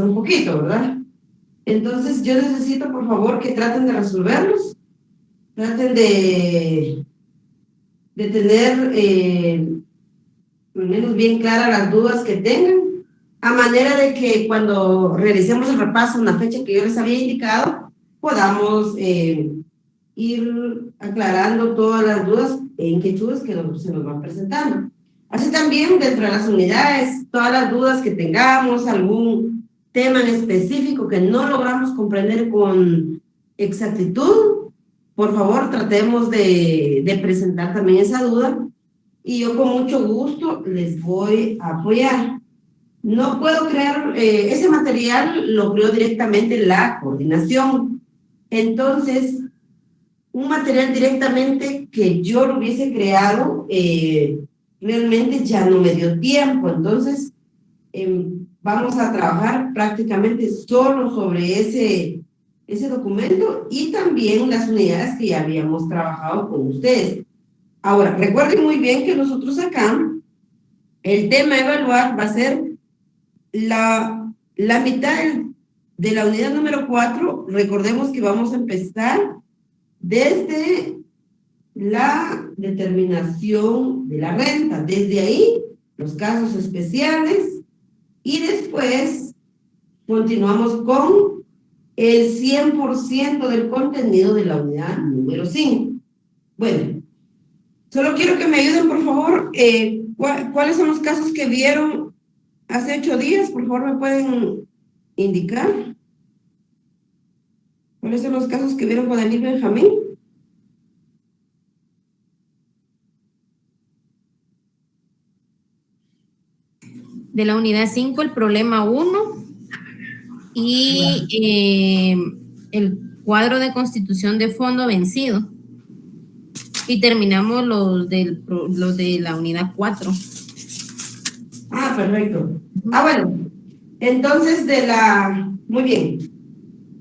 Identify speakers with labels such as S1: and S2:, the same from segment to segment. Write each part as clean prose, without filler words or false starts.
S1: un poquito, ¿verdad? Entonces yo necesito, por favor, que traten de resolverlos, traten de tener al menos bien claras las dudas que tengan, a manera de que cuando realicemos el repaso en la fecha que yo les había indicado, podamos ir aclarando todas las dudas e inquietudes que se nos van presentando. Así también, dentro de las unidades, todas las dudas que tengamos, algún tema en específico que no logramos comprender con exactitud, por favor, tratemos de presentar también esa duda y yo con mucho gusto les voy a apoyar. No puedo crear, ese material lo creo directamente la coordinación. Entonces, un material directamente que yo lo hubiese creado, realmente ya no me dio tiempo. Entonces, vamos a trabajar prácticamente solo sobre ese documento y también las unidades que ya habíamos trabajado con ustedes. Ahora, recuerden muy bien que nosotros acá, el tema a evaluar va a ser la mitad de la unidad número 4. Recordemos que vamos a empezar desde la determinación de la renta, desde ahí los casos especiales y después continuamos con el 100% del contenido de la unidad número 5. Bueno, solo quiero que me ayuden, por favor, ¿cuáles son los casos que vieron hace 8 días? Por favor, ¿me pueden indicar? ¿Cuáles son los casos que vieron con Daniel Benjamín?
S2: De la unidad 5, el problema 1 y el cuadro de constitución de fondo vencido. Y terminamos los de la unidad 4.
S1: Ah, perfecto. Bueno, entonces muy bien.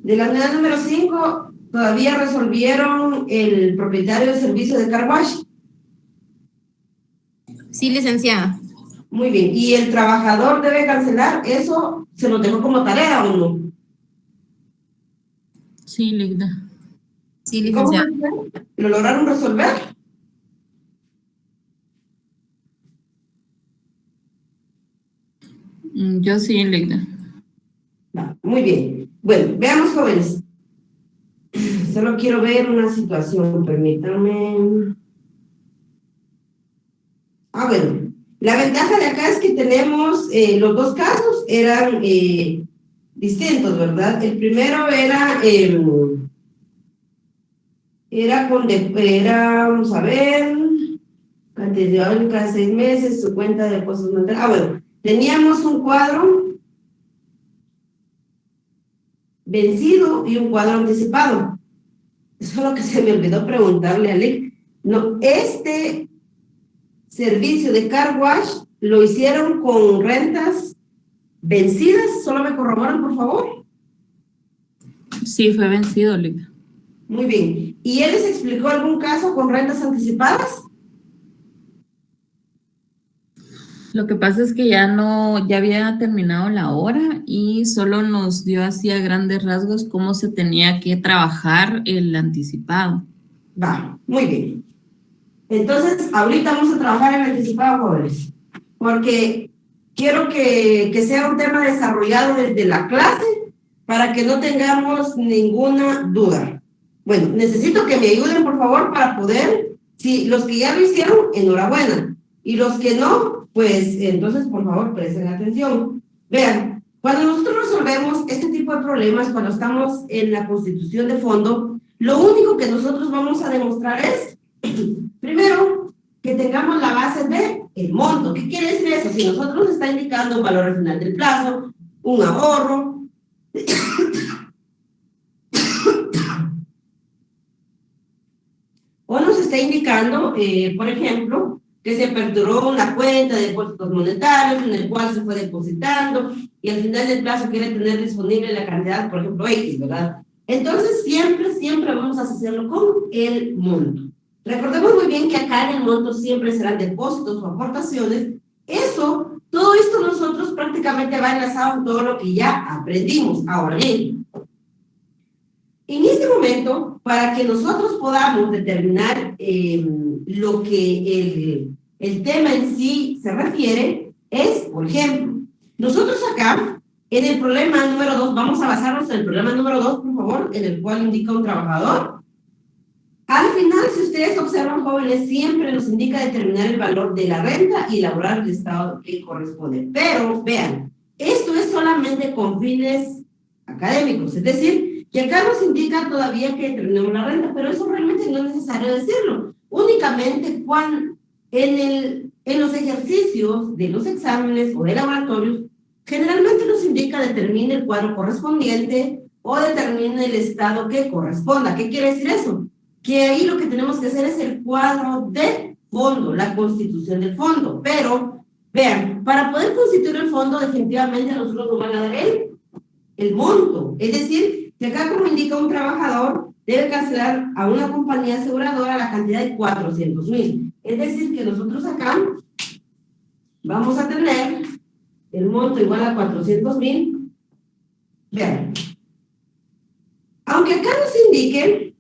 S1: De la unidad número 5, ¿todavía resolvieron el propietario del servicio de car wash?
S2: Sí, licenciada.
S1: Muy bien. ¿Y el trabajador debe cancelar? ¿Eso se lo dejó como tarea o no?
S3: Sí, Ligda.
S2: Sí, licenciada.
S1: ¿Cómo lo lograron resolver?
S3: Yo sí, Ligda.
S1: Muy bien. Bueno, veamos, jóvenes. Solo quiero ver una situación, permítanme. Bueno. La ventaja de acá es que tenemos, los dos casos eran distintos, ¿verdad? El primero vamos a ver, cantidad cada 6 meses, su cuenta de depósitos mentales. Bueno, teníamos un cuadro vencido y un cuadro anticipado. Eso es lo que se me olvidó preguntarle a Lick. No, este servicio de car wash lo hicieron con rentas vencidas. Solo me corroboran, por favor.
S3: Sí, fue vencido, Ligda.
S1: Muy bien. ¿Y él les explicó algún caso con rentas anticipadas?
S3: Lo que pasa es que ya había terminado la hora y solo nos dio así a grandes rasgos cómo se tenía que trabajar el anticipado.
S1: Muy bien. Entonces, ahorita vamos a trabajar en el anticipado, jóvenes, porque quiero que sea un tema desarrollado desde la clase para que no tengamos ninguna duda. Bueno, necesito que me ayuden, por favor, para poder, si los que ya lo hicieron, enhorabuena, y los que no, pues entonces, por favor, presten atención. Vean, cuando nosotros resolvemos este tipo de problemas, cuando estamos en la constitución de fondo, lo único que nosotros vamos a demostrar es, primero, que tengamos la base de el monto. ¿Qué quiere decir eso? Si nosotros nos está indicando un valor al final del plazo, un ahorro, o nos está indicando, por ejemplo, que se aperturó una cuenta de depósitos monetarios en el cual se fue depositando y al final del plazo quiere tener disponible la cantidad, por ejemplo, X, ¿verdad? Entonces, siempre vamos a hacerlo con el monto. Recordemos muy bien que acá en el monto siempre serán depósitos o aportaciones. Todo esto eso nosotros prácticamente va enlazado en todo lo que ya aprendimos. Ahora bien, en este momento, para que nosotros podamos determinar lo que el tema en sí se refiere, es, por ejemplo, nosotros acá, en el problema número 2, vamos a basarnos en el problema número 2, por favor, en el cual indica un trabajador. Al final, si ustedes observan, jóvenes, siempre nos indica determinar el valor de la renta y elaborar el estado que corresponde. Pero, vean, esto es solamente con fines académicos, es decir, que acá nos indica todavía que determinamos la renta, pero eso realmente no es necesario decirlo. Únicamente cuando en los ejercicios de los exámenes o de laboratorios, generalmente nos indica determine el cuadro correspondiente o determine el estado que corresponda. ¿Qué quiere decir eso? Que ahí lo que tenemos que hacer es el cuadro de fondo, la constitución del fondo. Pero, vean, para poder constituir el fondo, definitivamente a nosotros nos van a dar el monto. Es decir, que acá, como indica un trabajador, debe cancelar a una compañía aseguradora la cantidad de 400,000. Es decir, que nosotros acá vamos a tener el monto igual a 400,000. Vean, aunque acá nos indique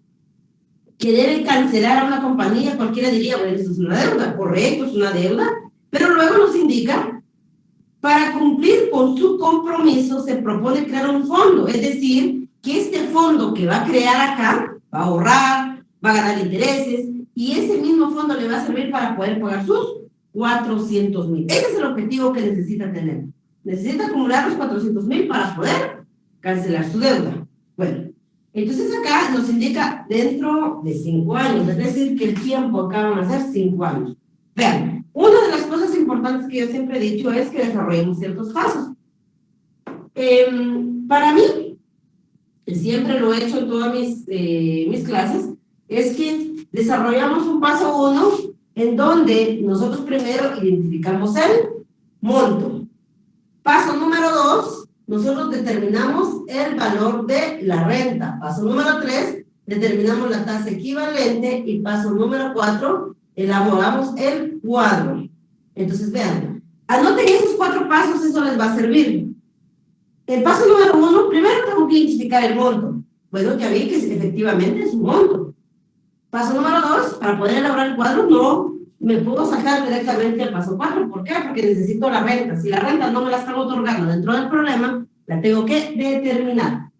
S1: que debe cancelar a una compañía, cualquiera diría, bueno, eso es una deuda, correcto, es una deuda, pero luego nos indica, para cumplir con su compromiso, se propone crear un fondo, es decir, que este fondo que va a crear acá, va a ahorrar, va a ganar intereses, y ese mismo fondo le va a servir para poder pagar sus 400,000. Ese es el objetivo que necesita tener. Necesita acumular los 400,000 para poder cancelar su deuda. Bueno, entonces acá nos indica dentro de 5 años, es decir, que el tiempo acá van a ser 5 años. Vean, una de las cosas importantes que yo siempre he dicho es que desarrollemos ciertos pasos. Para mí, siempre lo he hecho en todas mis clases, es que desarrollamos un paso 1 en donde nosotros primero identificamos el monto. Paso número 2, nosotros determinamos el valor de la renta. Paso número 3, determinamos la tasa equivalente. Y paso número 4, elaboramos el cuadro. Entonces, vean, anoten esos 4 pasos, eso les va a servir. El paso número 1, primero tengo que identificar el monto. Bueno, ya vi que efectivamente es un monto. Paso número 2, para poder elaborar el cuadro, no me puedo sacar directamente el paso 4. ¿Por qué? Porque necesito la renta. Si la renta no me la están otorgando dentro del problema, la tengo que determinar.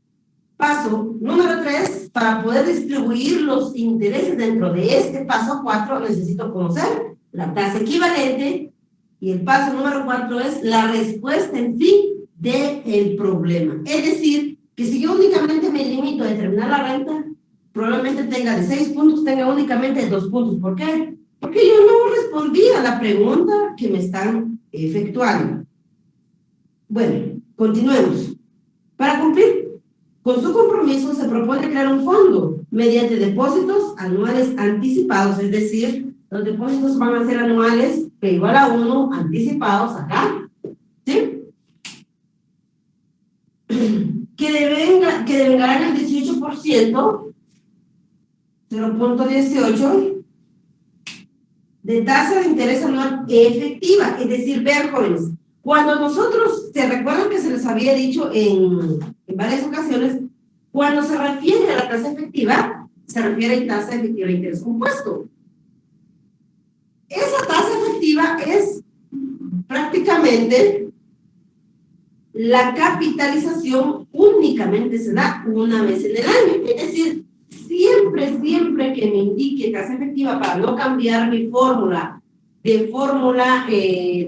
S1: Paso número 3, para poder distribuir los intereses dentro de este paso 4, necesito conocer la tasa equivalente. Y el paso número 4 es la respuesta en sí del problema. Es decir, que si yo únicamente me limito a determinar la renta, probablemente tenga de 6 puntos, tenga únicamente 2 puntos. ¿Por qué? Porque yo no respondí a la pregunta que me están efectuando. Bueno, continuemos. Para cumplir con su compromiso, se propone crear un fondo mediante depósitos anuales anticipados, es decir, los depósitos van a ser anuales, P igual a 1, anticipados acá, ¿sí? Que devengarán el 18%, 0.18, de tasa de interés anual efectiva. Es decir, vean, jóvenes, cuando nosotros, se recuerdan que se les había dicho en varias ocasiones, cuando se refiere a la tasa efectiva, se refiere a tasa efectiva de interés compuesto. Esa tasa efectiva es prácticamente la capitalización, únicamente se da una vez en el año. Es decir, siempre que me indique tasa efectiva, para no cambiar mi fórmula de fórmula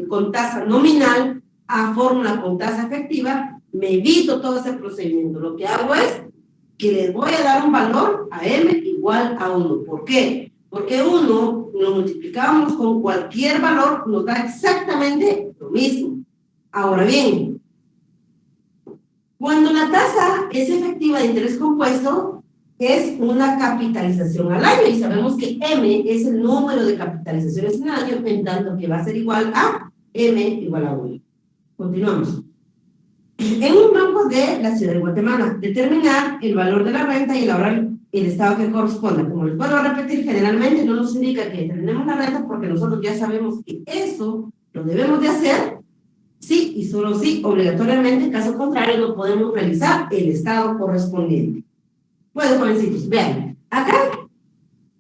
S1: con tasa nominal a fórmula con tasa efectiva, me evito todo ese procedimiento. Lo que hago es que les voy a dar un valor a M igual a 1. ¿Por qué? Porque 1 lo multiplicamos con cualquier valor, nos da exactamente lo mismo. Ahora bien, cuando la tasa es efectiva de interés compuesto, es una capitalización al año, y sabemos que M es el número de capitalizaciones en el año, en tanto que va a ser igual a M igual a 1. Continuamos. En un banco de la ciudad de Guatemala, determinar el valor de la renta y elaborar el estado que corresponda. Como les puedo repetir, generalmente no nos indica que determinemos la renta, porque nosotros ya sabemos que eso lo debemos de hacer Sí y solo sí, obligatoriamente, en caso contrario, no podemos realizar el estado correspondiente. Bueno, jovencitos, vean, acá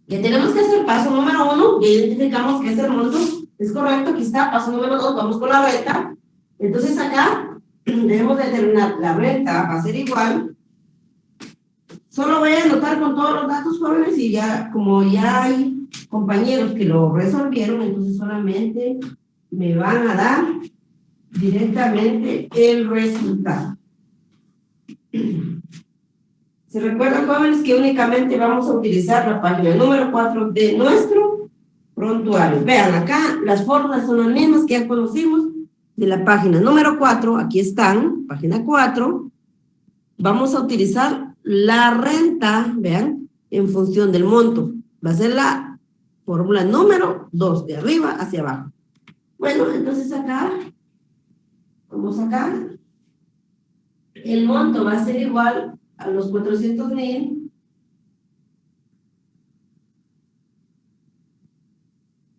S1: ya tenemos que hacer paso número 1, ya identificamos que ese monto es correcto, aquí está, paso número 2, vamos con la renta. Entonces acá debemos determinar, la renta va a ser igual. Solo voy a anotar con todos los datos, jóvenes, y ya, como ya hay compañeros que lo resolvieron, entonces solamente me van a dar directamente el resultado. Se recuerdan, jóvenes, que únicamente vamos a utilizar la página número 4 de nuestro prontuario. Vean, acá las fórmulas son las mismas que ya conocimos de la página número 4. Aquí están, página 4. Vamos a utilizar la renta, vean, en función del monto. Va a ser la fórmula número 2, de arriba hacia abajo. Bueno, entonces acá, vamos acá. El monto va a ser igual a los 400,000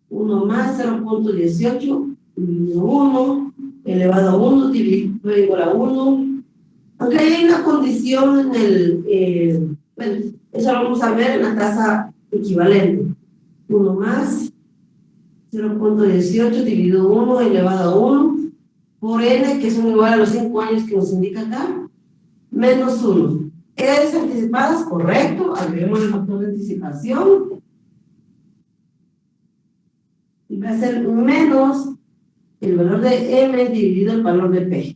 S1: 1 más 0.18 dividido 1 elevado a 1 dividido igual a 1. Aunque hay una condición en el, bueno, eso lo vamos a ver en la tasa equivalente. 1 más 0.18 dividido 1 elevado a 1 por n, que son igual a los 5 años que nos indica acá, menos 1. ¿Es anticipadas? Correcto. Agreguemos el factor de anticipación. Y va a ser menos el valor de m dividido el valor de p.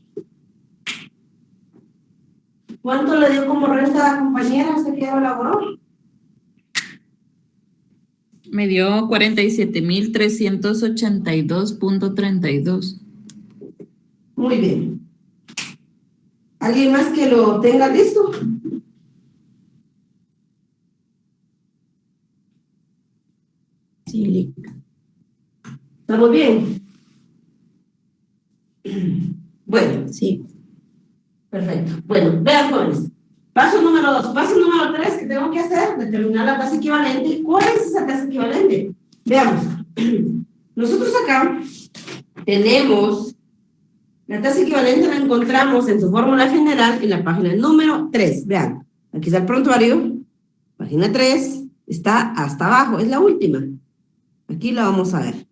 S1: ¿Cuánto le dio como renta, compañera, usted que ya lo elaboró?
S3: Me dio 47,382.32.
S1: Muy bien. ¿Alguien más que lo tenga listo?
S2: Sí,
S1: ¿Estamos bien? Bueno,
S2: sí.
S1: perfecto. Bueno, vean, jóvenes. Paso número 2. Paso número 3 que tengo que hacer, determinar la tasa equivalente. ¿Cuál es esa tasa equivalente? Veamos. Nosotros acá tenemos la tasa equivalente, la encontramos en su fórmula general en la página número 3. Vean, aquí está el prontuario. Página 3 está hasta abajo, es la última. Aquí la vamos a ver.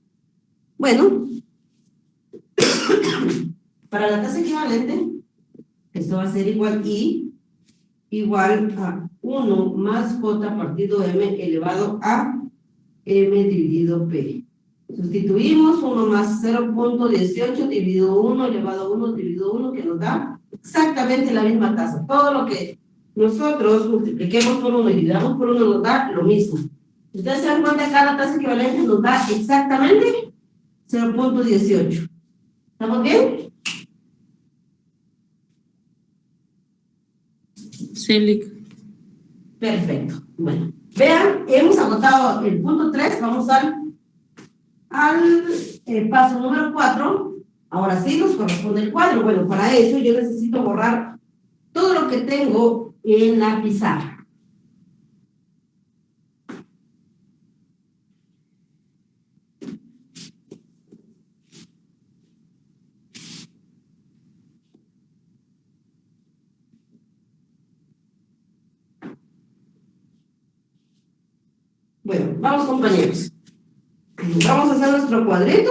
S1: Bueno, para la tasa equivalente, esto va a ser igual a 1 más J partido M elevado a M dividido P. Sustituimos 1 más 0.18 dividido 1 elevado a 1 dividido 1, que nos da exactamente la misma tasa. Todo lo que nosotros multipliquemos por 1 y dividamos por 1 nos da lo mismo. Ustedes se dan cuenta que cada tasa equivalente nos da exactamente 0.18. ¿Estamos bien?
S3: Sí,
S1: Perfecto. Bueno, vean, hemos agotado el punto 3, vamos al paso número 4. Ahora sí nos corresponde el cuadro. Bueno, para eso yo necesito borrar todo lo que tengo en la pizarra. Bueno, vamos, compañeros. Vamos a hacer nuestro cuadrito.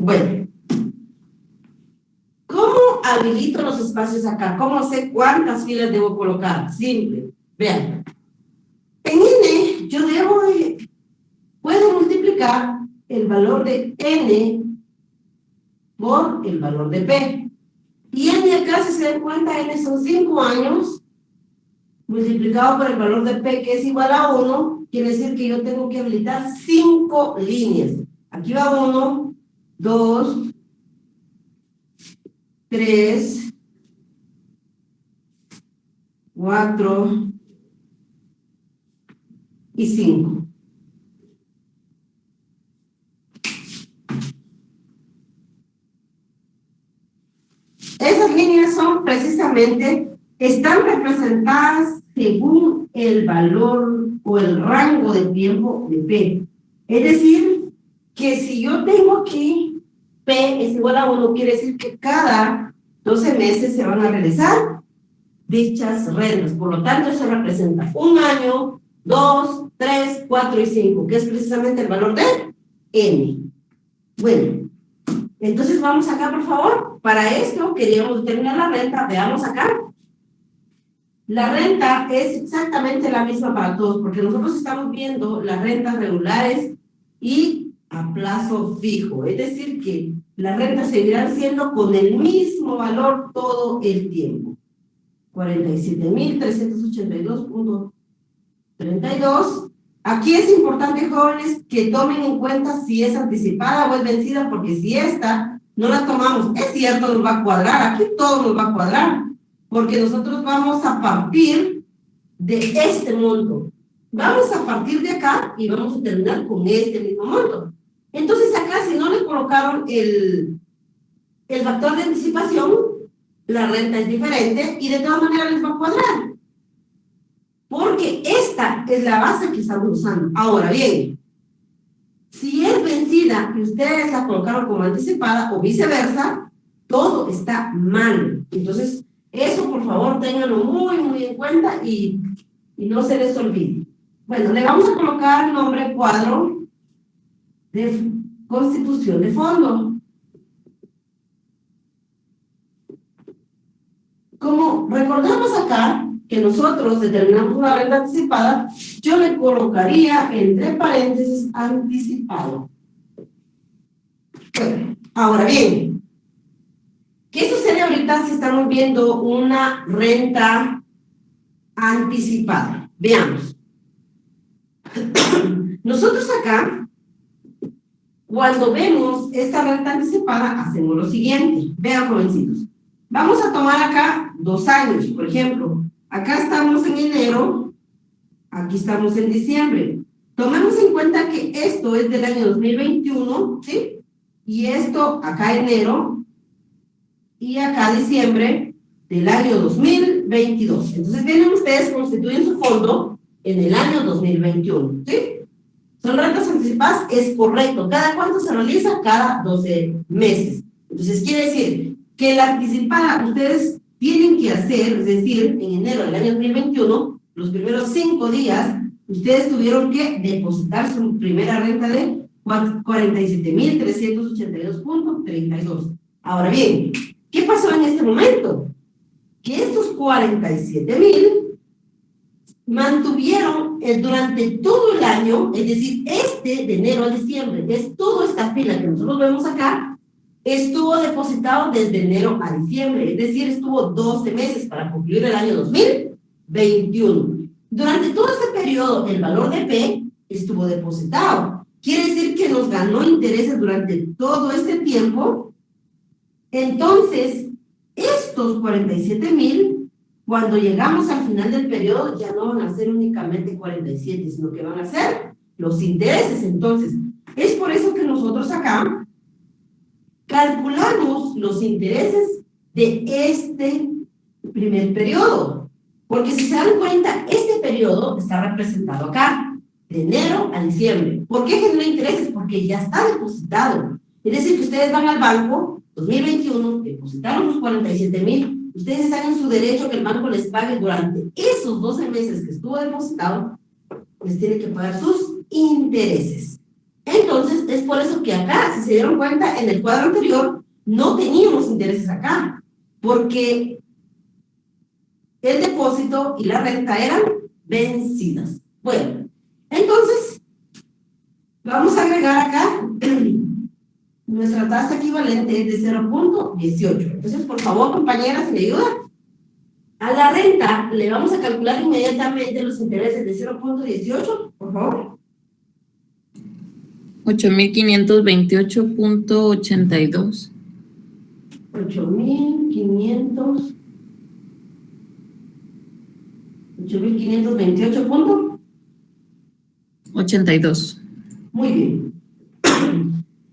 S1: Bueno, ¿cómo habilito los espacios acá? ¿Cómo sé cuántas filas debo colocar? Simple. Vean. En INE yo debo puede multiplicar el valor de N por el valor de P. Y N acá, si se dan cuenta, N son 5 años multiplicado por el valor de P, que es igual a 1, quiere decir que yo tengo que habilitar 5 líneas. Aquí va 1, 2, 3, 4 y 5. Esas líneas son precisamente, están representadas según el valor o el rango de tiempo de P. Es decir, que si yo tengo aquí P es igual a 1, quiere decir que cada 12 meses se van a realizar dichas rentas. Por lo tanto, eso representa 1 año, 2, 3, 4 y 5, que es precisamente el valor de N. Bueno, entonces vamos acá, por favor. Para esto queríamos determinar la renta. Veamos acá. La renta es exactamente la misma para todos, porque nosotros estamos viendo las rentas regulares y a plazo fijo. Es decir, que las rentas seguirán siendo con el mismo valor todo el tiempo. 47.382.32. Aquí es importante, jóvenes, que tomen en cuenta si es anticipada o es vencida, porque si esta no la tomamos, es cierto, nos va a cuadrar, aquí todo nos va a cuadrar, porque nosotros vamos a partir de este monto. Vamos a partir de acá y vamos a terminar con este mismo monto. Entonces acá, si no le colocaron el factor de anticipación, la renta es diferente y de todas maneras les va a cuadrar. Porque esta es la base que estamos usando. Ahora bien, si es vencida y ustedes la colocaron como anticipada o viceversa, todo está mal. Entonces, eso por favor ténganlo muy, muy en cuenta y no se les olvide. Bueno, le vamos a colocar nombre cuadro de constitución de fondo. Como recordamos acá que nosotros determinamos una renta anticipada, yo le colocaría entre paréntesis anticipado. Bueno, ahora bien, ¿qué sucede ahorita si estamos viendo una renta anticipada? Veamos. Nosotros acá, cuando vemos esta renta anticipada, hacemos lo siguiente. Vean, jovencitos. Vamos a tomar acá 2 años, por ejemplo. Acá estamos en enero, aquí estamos en diciembre. Tomemos en cuenta que esto es del año 2021, ¿sí? Y esto acá enero y acá diciembre del año 2022. Entonces vienen ustedes, constituyen su fondo en el año 2021, ¿sí? ¿Son rentas anticipadas? Es correcto. ¿Cada cuánto se realiza? Cada 12 meses. Entonces quiere decir que la anticipada ustedes tienen que hacer, es decir, en enero del año 2021, los primeros 5 días, ustedes tuvieron que depositar su primera renta de 47.382.32. Ahora bien, ¿qué pasó en este momento? Que estos 47,000 mantuvieron durante todo el año, es decir, de enero a diciembre, es toda esta fila que nosotros vemos acá, estuvo depositado desde enero a diciembre, es decir, estuvo 12 meses para concluir el año 2021. Durante todo este periodo, el valor de P estuvo depositado. Quiere decir que nos ganó intereses durante todo este tiempo. Entonces, estos 47,000, cuando llegamos al final del periodo, ya no van a ser únicamente 47, sino que van a ser los intereses. Entonces, es por eso que nosotros acá calculamos los intereses de este primer periodo, porque si se dan cuenta, este periodo está representado acá, de enero a diciembre. ¿Por qué genera intereses? Porque ya está depositado. Es decir, que ustedes van al banco, 2021, depositaron sus 47,000, ustedes están en su derecho que el banco les pague durante esos 12 meses que estuvo depositado, les tiene que pagar sus intereses. Entonces, es por eso que acá, si se dieron cuenta, en el cuadro anterior, no teníamos intereses acá, porque el depósito y la renta eran vencidas. Bueno, entonces, agregar acá nuestra tasa equivalente es de 0.18. Entonces, por favor, compañeras, ¿me ayudan? A la renta le vamos a calcular inmediatamente los intereses de 0.18, por favor.
S3: 8.528.82. 8.528.82. Muy bien.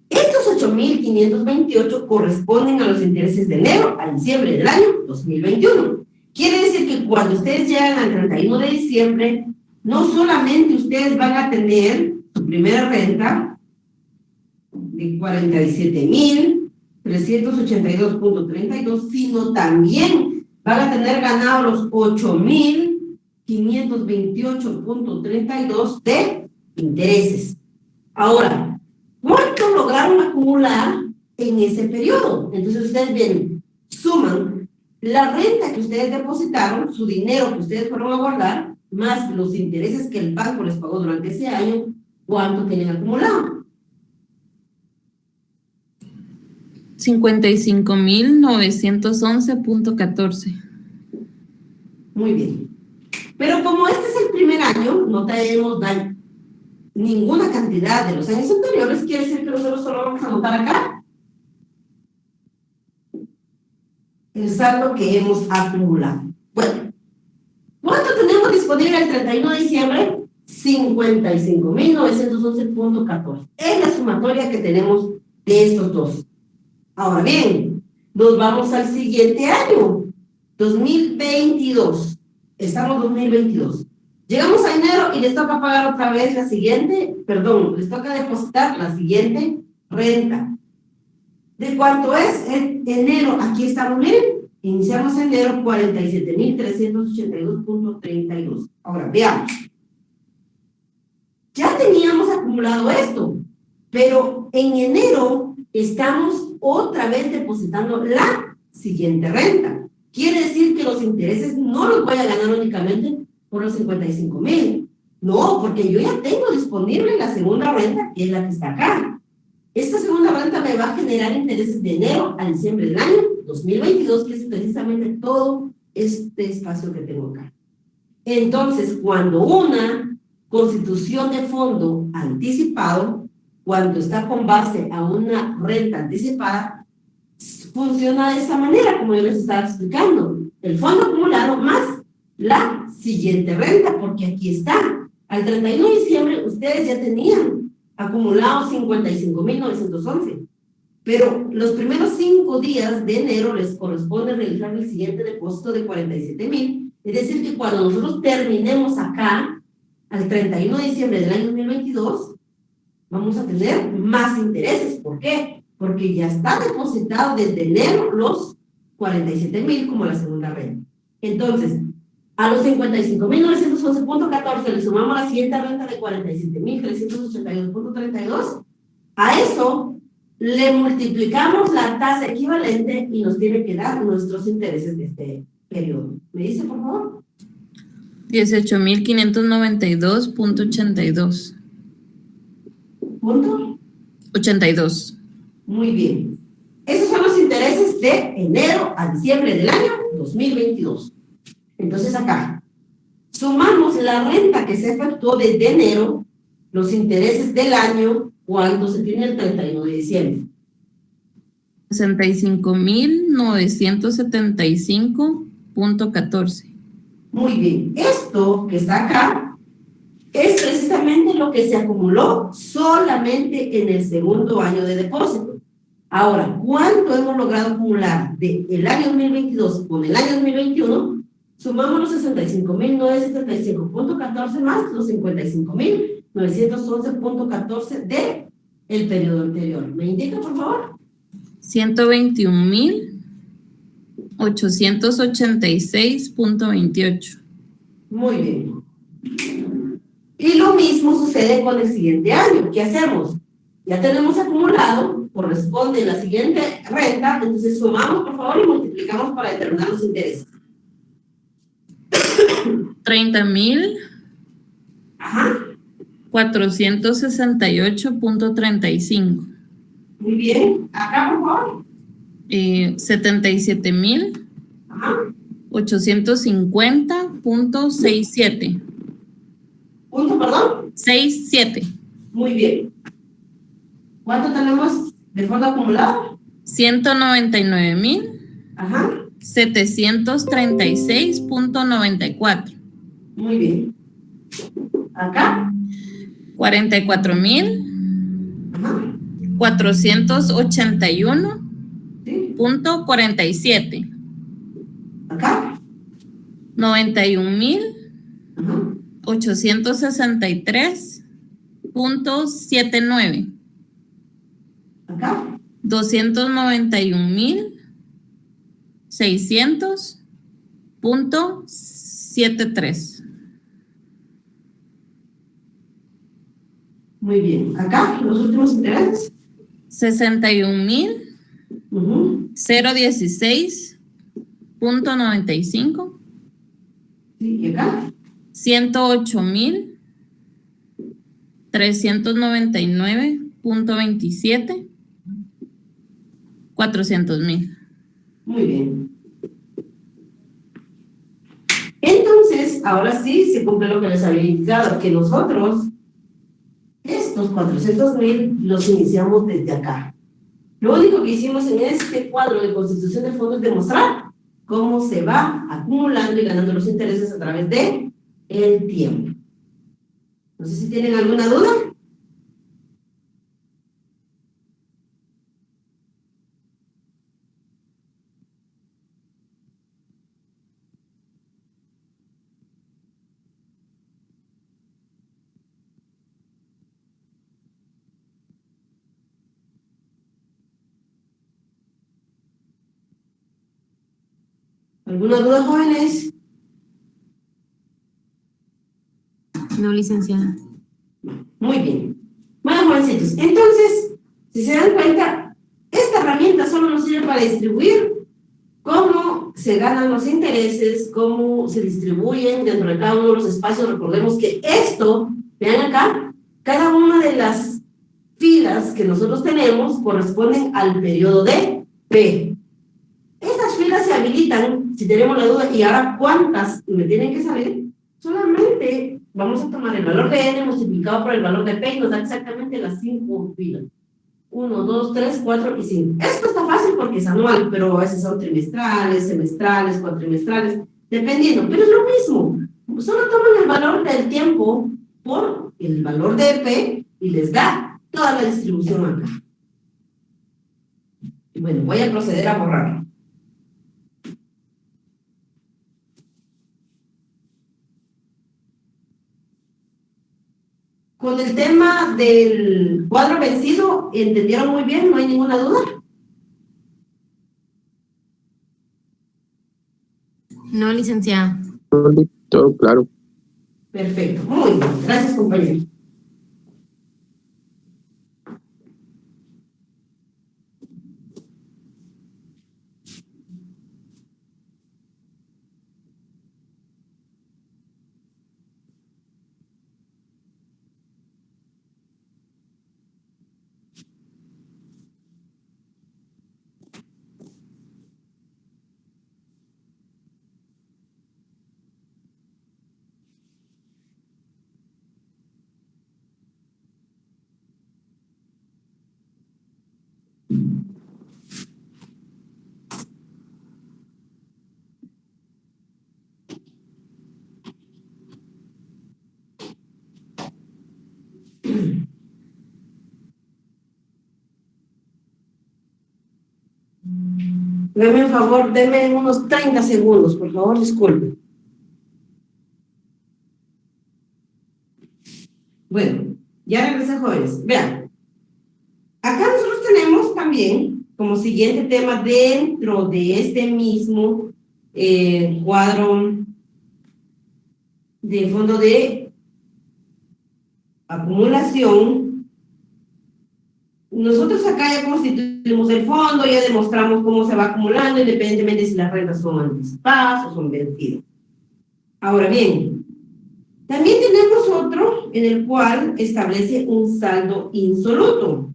S1: Estos 8.528 corresponden a los intereses de enero a diciembre del año 2021. Quiere decir que cuando ustedes llegan al 31 de diciembre, no solamente ustedes van a tener su primera renta de 47.382.32, sino también van a tener ganado los 8.528.32 de intereses. Ahora, ¿cuánto lograron acumular en ese periodo? Entonces ustedes vienen, suman la renta que ustedes depositaron, su dinero que ustedes fueron a guardar, más los intereses que el banco les pagó durante ese año, ¿cuánto tienen acumulado?
S3: 55.911.14.
S1: Muy bien. Pero como este es el primer año, no tenemos ninguna cantidad de los años anteriores, quiere decir que nosotros solo vamos a anotar acá el saldo que hemos acumulado. Bueno, ¿cuánto tenemos disponible el 31 de diciembre? 55.911.14. Es la sumatoria que tenemos de estos dos. Ahora bien, nos vamos al siguiente año, 2022. Estamos en 2022. Llegamos a enero y les toca pagar otra vez la siguiente, les toca depositar la siguiente renta. ¿De cuánto es? En enero, aquí estamos, miren, iniciamos enero 47.382.32. Ahora, veamos. Ya teníamos acumulado esto, pero en enero estamos otra vez depositando la siguiente renta. Quiere decir que los intereses no los voy a ganar únicamente por los 55,000. No, porque yo ya tengo disponible la segunda renta, que es la que está acá. Esta segunda renta me va a generar intereses de enero a diciembre del año 2022, que es precisamente todo este espacio que tengo acá. Entonces, cuando una constitución de fondo anticipado, cuando está con base a una renta anticipada, funciona de esa manera, como yo les estaba explicando. El fondo acumulado más la siguiente renta, porque aquí está. Al 31 de diciembre, ustedes ya tenían acumulados 55.911. Pero los primeros 5 días de enero les corresponde realizar el siguiente depósito de 47,000. Es decir, que cuando nosotros terminemos acá, al 31 de diciembre del año 2022, vamos a tener más intereses. ¿Por qué? Porque ya está depositado desde enero los 47,000 como la segunda renta. Entonces, a los 55.911.14 le sumamos la siguiente renta de 47.382.32. A eso le multiplicamos la tasa equivalente y nos tiene que dar nuestros intereses de este periodo. ¿Me dice, por favor?
S3: 18.592.82.
S1: ¿Punto?
S3: 82.
S1: Muy bien. Esos son los intereses de enero a diciembre del año 2022. Entonces acá, sumamos la renta que se efectuó desde enero, los intereses del año, cuando se tiene el 31 de diciembre.
S3: 65.975.14.
S1: Muy bien. Esto que está acá es precisamente lo que se acumuló solamente en el segundo año de depósito. Ahora, ¿cuánto hemos logrado acumular del año 2022 con el año 2021? Sumamos los 65.975.14 más los 55.911.14 de el periodo anterior. ¿Me indica, por favor?
S3: 121.886.28.
S1: Muy bien. Y lo mismo sucede con el siguiente año. ¿Qué hacemos? Ya tenemos acumulado, corresponde la siguiente renta, entonces sumamos, por favor, y multiplicamos para determinar los intereses.
S3: 30.000.
S1: Ajá.
S3: 468.35.
S1: Muy bien. Acá, por favor.
S3: 77,850.67.
S1: Punto, perdón.
S3: 67.
S1: Muy bien. ¿Cuánto tenemos de fondo acumulado?
S3: 199,736.94.
S1: Muy bien. Acá.
S3: 44,481.47.
S1: Sí. Acá.
S3: 91,863.79.
S1: Acá.
S3: 291,600.73.
S1: Muy bien. Acá, los últimos intereses.
S3: 61,016.95.
S1: Sí, y acá.
S3: 108,399.27. 400,000.
S1: Muy bien. Entonces, ahora sí se cumple lo que les había indicado, que nosotros estos 400,000 los iniciamos desde acá. Lo único que hicimos en este cuadro de constitución de fondos es demostrar cómo se va acumulando y ganando los intereses a través de el tiempo. No sé si tienen alguna duda. ¿Alguna duda, jóvenes?
S2: No, licenciada.
S1: Muy bien. Bueno, jovencitos, entonces, si se dan cuenta, esta herramienta solo nos sirve para distribuir cómo se ganan los intereses, cómo se distribuyen dentro de cada uno de los espacios. Recordemos que esto, vean acá, cada una de las filas que nosotros tenemos corresponden al periodo de P. Estas filas se habilitan si tenemos la duda. Y ahora, ¿cuántas me tienen que salir? Solamente vamos a tomar el valor de N multiplicado por el valor de P y nos da exactamente las 5 filas. 1, 2, 3, 4 y 5. Esto está fácil porque es anual, pero a veces son trimestrales, semestrales, cuatrimestrales, dependiendo. Pero es lo mismo. Solo toman el valor del tiempo por el valor de P y les da toda la distribución acá. Y bueno, voy a proceder a borrar. Con el tema del cuadro vencido, ¿entendieron muy bien? ¿No hay ninguna duda?
S2: No, licenciada.
S4: Todo claro.
S1: Perfecto, muy bien. Gracias, compañero. Deme un favor, deme unos 30 segundos, por favor, disculpe. Bueno, ya regresé, jóvenes. Vean, acá nosotros tenemos también como siguiente tema dentro de este mismo cuadro de fondo de acumulación. Nosotros acá ya constituimos el fondo, ya demostramos cómo se va acumulando, independientemente si las rentas son anticipadas o son vencidas. Ahora bien, También tenemos otro en el cual establece un saldo insoluto.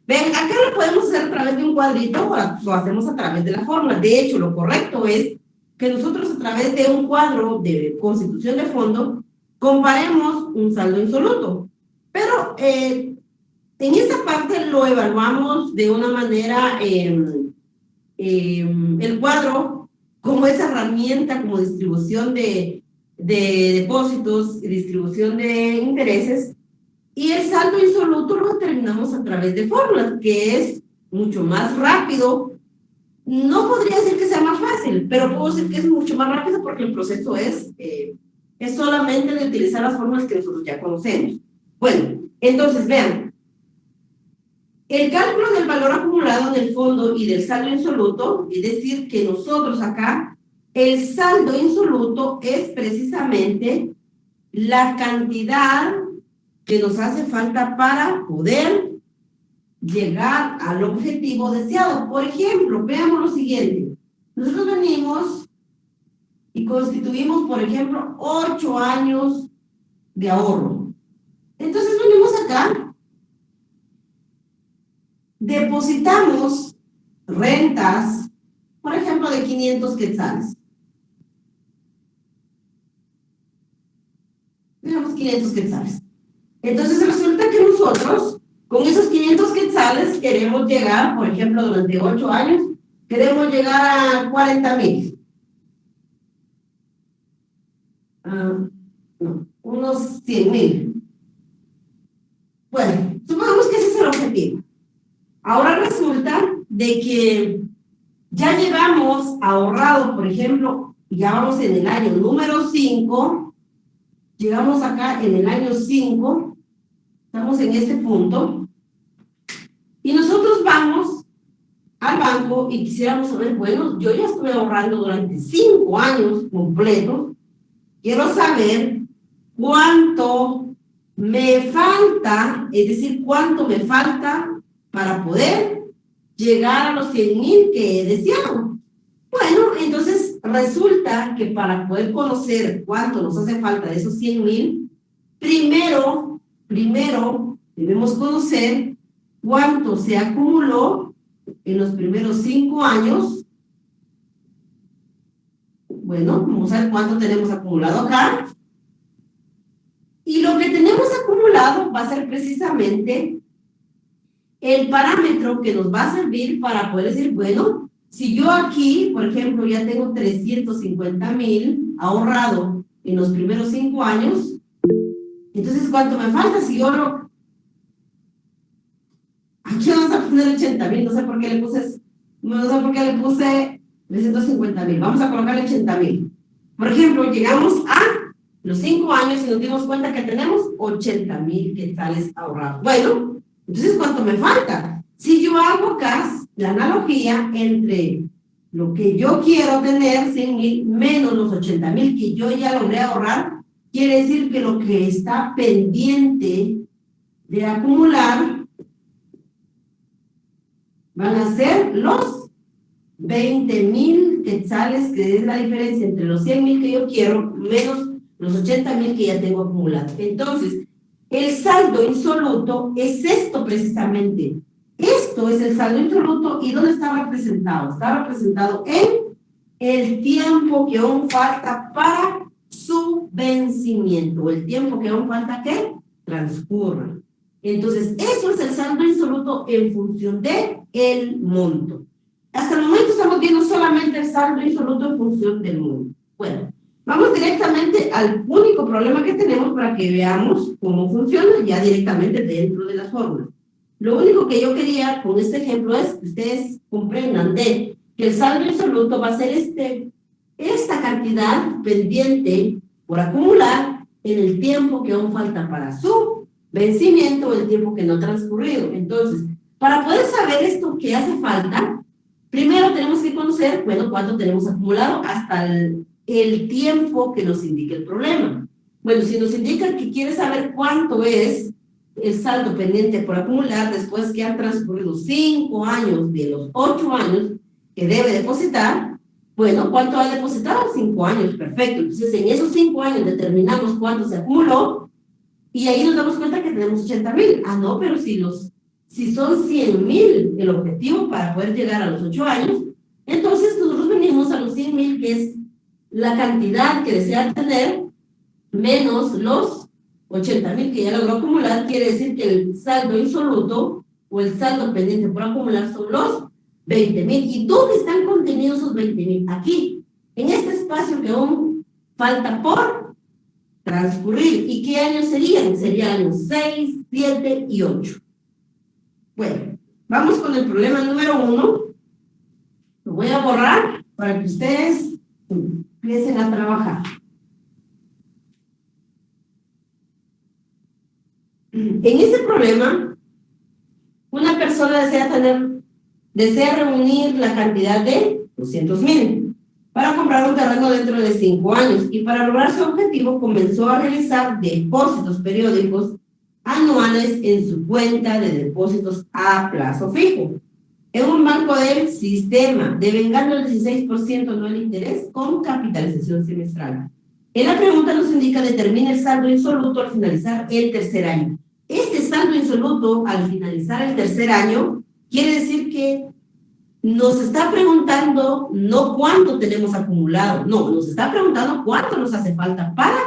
S1: Ven, acá lo podemos hacer a través de un cuadrito o lo hacemos a través de la fórmula. De hecho, lo correcto es que nosotros a través de un cuadro de constitución de fondo comparemos un saldo insoluto. Pero en esta parte lo evaluamos de una manera, el cuadro como esa herramienta, como distribución de depósitos y distribución de intereses, y el saldo insoluto lo determinamos a través de fórmulas, que es mucho más rápido. No podría decir que sea más fácil, pero puedo decir que es mucho más rápido porque el proceso es solamente de utilizar las fórmulas que nosotros ya conocemos. Bueno, entonces vean, el cálculo del valor acumulado en el fondo y del saldo insoluto, es decir, que nosotros acá, el saldo insoluto es precisamente la cantidad que nos hace falta para poder llegar al objetivo deseado. Por ejemplo, veamos lo siguiente. Nosotros venimos y constituimos, por ejemplo, 8 años de ahorro. Entonces venimos acá, depositamos rentas, por ejemplo, de 500 quetzales. Tenemos 500 quetzales. Entonces resulta que nosotros, con esos 500 quetzales, queremos llegar, por ejemplo, durante 8 años, queremos llegar a 40,000. No, unos 100,000. Bueno, supongamos que ese es el objetivo. Ahora resulta de que ya llevamos ahorrado, por ejemplo, ya vamos en el año número 5, llegamos acá en el año 5, estamos en este punto, y nosotros vamos al banco y quisiéramos saber, bueno, yo ya estuve ahorrando durante 5 años completos, quiero saber cuánto me falta, es decir, cuánto me falta para poder llegar a los 100,000 que he deseado. Bueno, entonces resulta que para poder conocer cuánto nos hace falta de esos 100,000, primero debemos conocer cuánto se acumuló en los primeros 5 años. Bueno, vamos a ver cuánto tenemos acumulado acá. Y lo que tenemos acumulado va a ser precisamente el parámetro que nos va a servir para poder decir, bueno, si yo aquí, por ejemplo, ya tengo 350,000 ahorrado en los primeros 5 años, entonces, ¿cuánto me falta? Si yo lo... Aquí vamos a poner 80,000, no sé por qué le puse 350,000. Vamos a colocar 80,000. Por ejemplo, llegamos a los 5 años y nos dimos cuenta que tenemos 80,000 quetzales ahorrados. Bueno, entonces, ¿cuánto me falta? Si yo hago acá la analogía entre lo que yo quiero tener, 100,000, menos los 80,000 que yo ya logré ahorrar, quiere decir que lo que está pendiente de acumular van a ser los 20,000 quetzales, que es la diferencia entre los 100,000 que yo quiero, menos los 80,000 que ya tengo acumulados. Entonces, el saldo insoluto es esto precisamente. Esto es el saldo insoluto. ¿Y dónde está representado? Está representado en el tiempo que aún falta para su vencimiento, el tiempo que aún falta que transcurra. Entonces, eso es el saldo insoluto en función de el monto. Hasta el momento estamos viendo solamente el saldo insoluto en función del monto. Bueno, vamos directamente al único problema que tenemos para que veamos cómo funciona ya directamente dentro de las fórmulas. Lo único que yo quería con este ejemplo es que ustedes comprendan de que el saldo insoluto va a ser esta cantidad pendiente por acumular en el tiempo que aún falta para su vencimiento o el tiempo que no ha transcurrido. Entonces, para poder saber esto que hace falta, primero tenemos que conocer, bueno, cuánto tenemos acumulado hasta el tiempo que nos indique el problema. Bueno, si nos indica que quiere saber cuánto es el saldo pendiente por acumular después que han transcurrido 5 años de los 8 años que debe depositar, Bueno, ¿cuánto ha depositado? 5 años, perfecto. Entonces, en esos 5 años determinamos cuánto se acumuló y ahí nos damos cuenta que tenemos 80,000. Ah, no, pero si son 100,000 el objetivo para poder llegar a los 8 años, entonces nosotros venimos a los 100,000, que es la cantidad que desea tener, menos los 80,000 que ya logró acumular. Quiere decir que el saldo insoluto o el saldo pendiente por acumular son los 20,000. ¿Y dónde están contenidos esos 20,000? Aquí, en este espacio que aún falta por transcurrir. ¿Y qué años serían? Serían años 6, 7 y 8. Bueno, vamos con el problema número 1. Lo voy a borrar para que ustedes empiecen a trabajar. En este problema, una persona desea reunir la cantidad de 200,000 para comprar un terreno dentro de 5 años, y para lograr su objetivo comenzó a realizar depósitos periódicos anuales en su cuenta de depósitos a plazo fijo en un banco del sistema, devengando el 16% anual interés con capitalización semestral. En la pregunta nos indica: determina el saldo insoluto al finalizar el tercer año. Este saldo insoluto al finalizar el tercer año quiere decir que nos está preguntando no cuánto tenemos acumulado, no, nos está preguntando cuánto nos hace falta para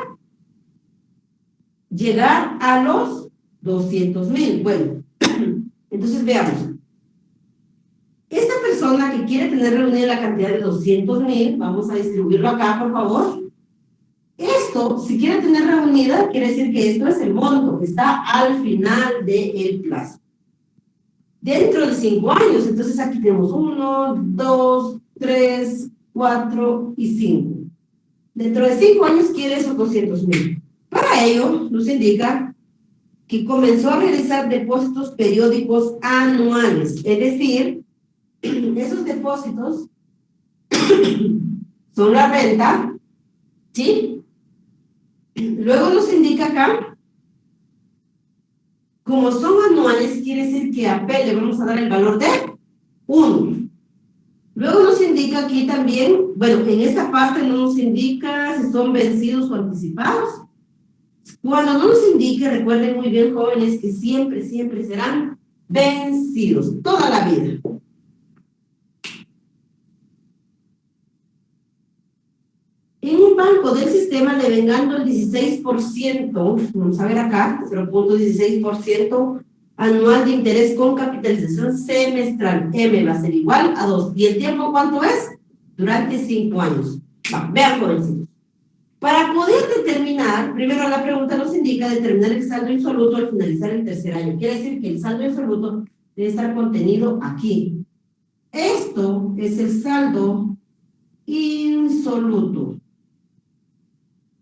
S1: llegar a los 200,000. Bueno, entonces veamos. Esta persona que quiere tener reunida la cantidad de 200,000, vamos a distribuirlo acá, por favor. Esto, si quiere tener reunida, quiere decir que esto es el monto, está al final del plazo. Dentro de 5 años, entonces aquí tenemos 1, 2, 3, 4 y 5. Dentro de 5 años quiere esos 200,000. Para ello, nos indica que comenzó a realizar depósitos periódicos anuales, es decir, esos depósitos son la renta, ¿sí? Luego nos indica acá, como son anuales, quiere decir que a P le vamos a dar el valor de 1. Luego nos indica aquí también, bueno, en esta parte no nos indica si son vencidos o anticipados. Cuando no nos indique, recuerden muy bien, jóvenes, que siempre serán vencidos, toda la vida. En un banco del sistema, devengando el 16%, vamos a ver acá, 0.16% anual de interés con capitalización semestral, M va a ser igual a 2. ¿Y el tiempo cuánto es? Durante 5 años. Vean, jovencitos. Para poder determinar, primero la pregunta nos indica determinar el saldo insoluto al finalizar el tercer año. Quiere decir que el saldo insoluto debe estar contenido aquí. Esto es el saldo insoluto.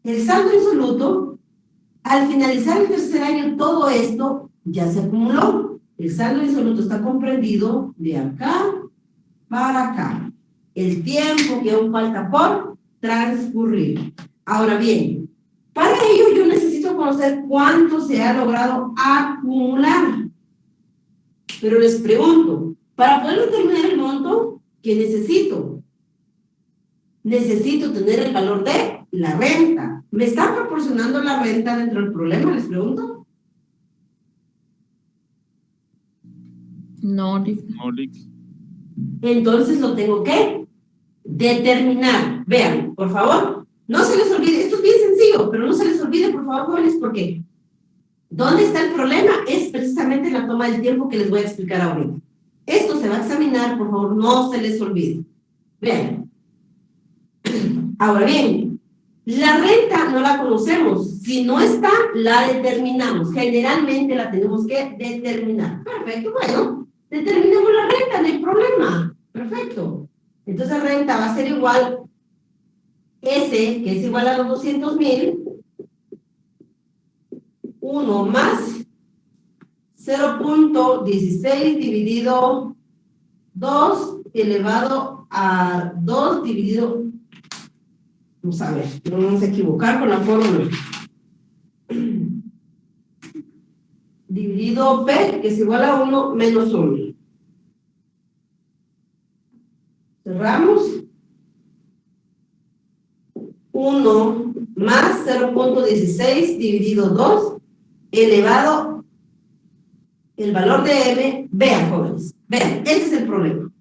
S1: El saldo insoluto, al finalizar el tercer año, todo esto ya se acumuló. El saldo insoluto está comprendido de acá para acá. El tiempo que aún falta por transcurrir. Ahora bien, para ello yo necesito conocer cuánto se ha logrado acumular. Pero les pregunto, para poder determinar el monto, ¿qué necesito? Necesito tener el valor de la renta. ¿Me están proporcionando la renta dentro del problema? Les pregunto.
S3: No,
S1: Entonces lo tengo que determinar. Vean, por favor, no se les olvide, esto es bien sencillo, pero no se les olvide, por favor, jóvenes, porque ¿dónde está el problema? Es precisamente en la toma del tiempo que les voy a explicar ahorita. Esto se va a examinar, por favor, no se les olvide. Vean. Ahora bien, la renta no la conocemos. Si no está, la determinamos. Generalmente la tenemos que determinar. Perfecto, bueno, determinemos la renta, no hay problema. Perfecto. Entonces renta va a ser igual S, que es igual a los 200,000, 1 más 0.16 dividido 2 elevado a 2 dividido, vamos a ver, no vamos a equivocar con la fórmula, dividido P, que es igual a 1 menos 1. Cerramos. 1 más 0.16 dividido 2 elevado el valor de M. Vean, jóvenes, vean, ese es el problema.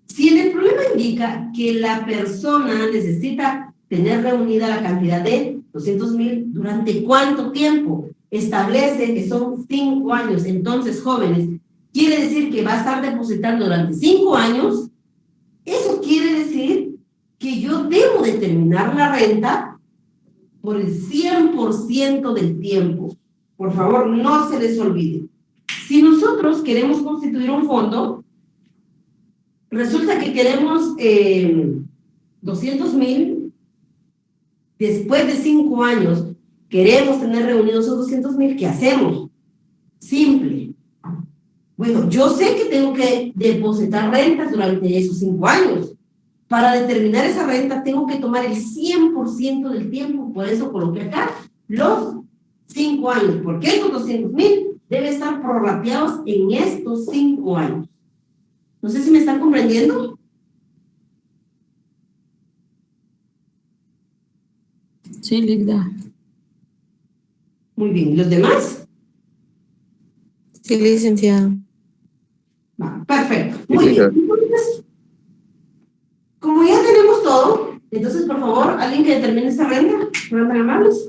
S1: Si en el problema indica que la persona necesita tener reunida la cantidad de 200,000, ¿durante cuánto tiempo? Establece que son 5 años. Entonces, jóvenes, quiere decir que va a estar depositando durante 5 años. Eso quiere decir que yo debo determinar la renta por el 100% del tiempo. Por favor, no se les olvide. Si nosotros queremos constituir un fondo, resulta que queremos 200,000, después de 5 años, queremos tener reunidos esos 200,000, ¿qué hacemos? Simple. Bueno, yo sé que tengo que depositar rentas durante esos 5 años. Para determinar esa renta tengo que tomar el 100% del tiempo, por eso coloqué acá los 5 años, porque esos 200,000 deben estar prorrateados en estos 5 años. No sé si me están comprendiendo.
S3: Sí, Ligda.
S1: Muy bien, ¿y los demás?
S5: Sí, licenciada.
S1: Va, perfecto, muy bien. Entonces, como ya tenemos todo, entonces, por favor, alguien que determine esta renta, ¿no tan amables?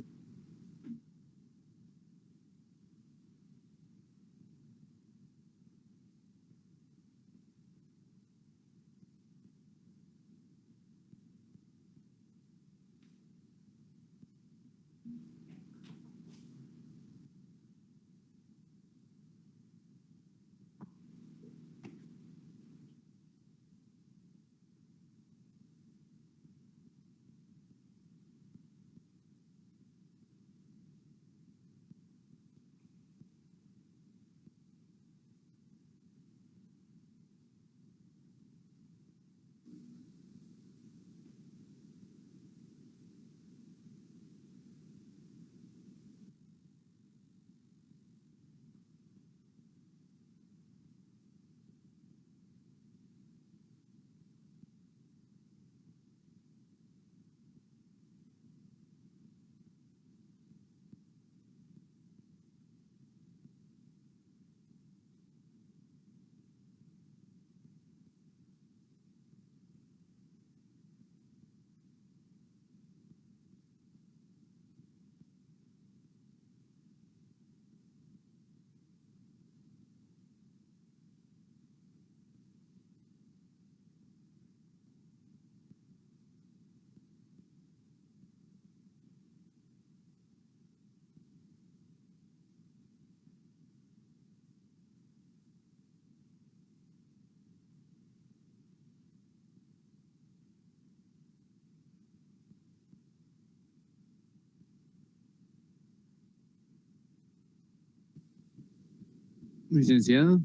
S6: Licenciada,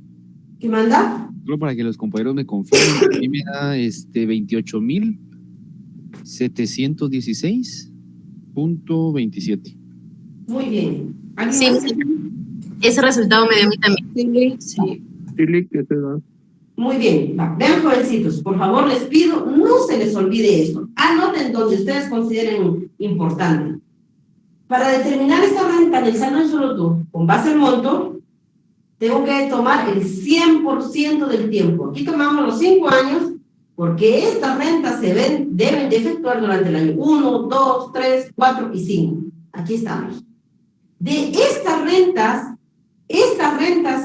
S1: ¿Qué manda?
S6: solo para que los compañeros me confirmen, a mí me da 28,716.27.
S1: Muy bien.
S2: Sí,
S1: ¿Alguien más?
S2: ese resultado me dio a mí también.
S3: Sí.
S4: Sí, Lic, ¿qué te da?
S1: Muy bien, va. Vean, jovencitos, por favor, les pido, no se les olvide esto. Anoten donde ustedes consideren importante. Para determinar esta renta del saldo insoluto con base al monto, tengo que tomar el 100% del tiempo. Aquí tomamos los 5 años, porque estas rentas deben de efectuar durante el año 1, 2, 3, 4 y 5. Aquí estamos. De estas rentas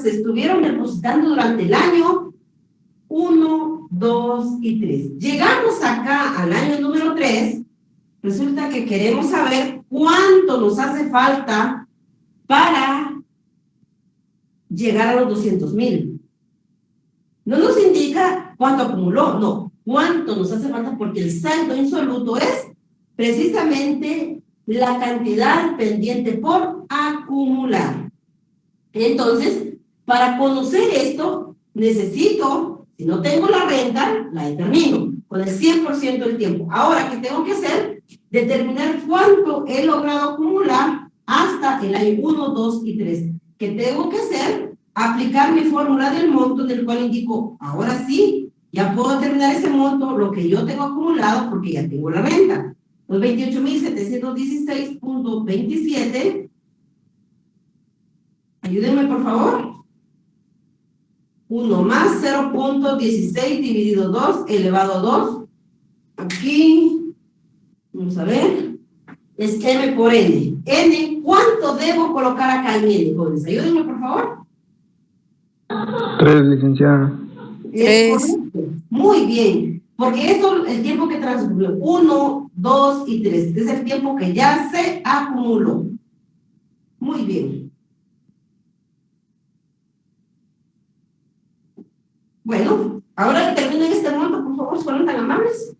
S1: se estuvieron depositando durante el año 1, 2 y 3. Llegamos acá al año número 3, resulta que queremos saber cuánto nos hace falta para llegar a los 200,000. No nos indica cuánto acumuló, no, cuánto nos hace falta, porque el saldo insoluto es precisamente la cantidad pendiente por acumular. Entonces, para conocer esto, necesito, si no tengo la renta, la determino con el 100% del tiempo. Ahora, ¿qué tengo que hacer? Determinar cuánto he logrado acumular hasta el año 1, 2 y 3. ¿Qué tengo que hacer? Aplicar mi fórmula del monto, del cual indico, ahora sí, Ya puedo determinar ese monto, lo que yo tengo acumulado, porque ya tengo la renta. Los 28,716.27. Ayúdenme, por favor. 1 más 0.16 dividido 2 elevado a 2. Aquí, vamos a ver, es M por N. N, ¿cuánto debo colocar acá en N, jóvenes? Ayúdenme, por favor.
S4: 3, licenciada.
S1: Es correcto. Muy bien. Porque esto, el tiempo que transcurrió, 1, 2 y 3, es el tiempo que ya se acumuló. Muy bien. Bueno, ahora determinen este monto, por favor, si fueron tan amables.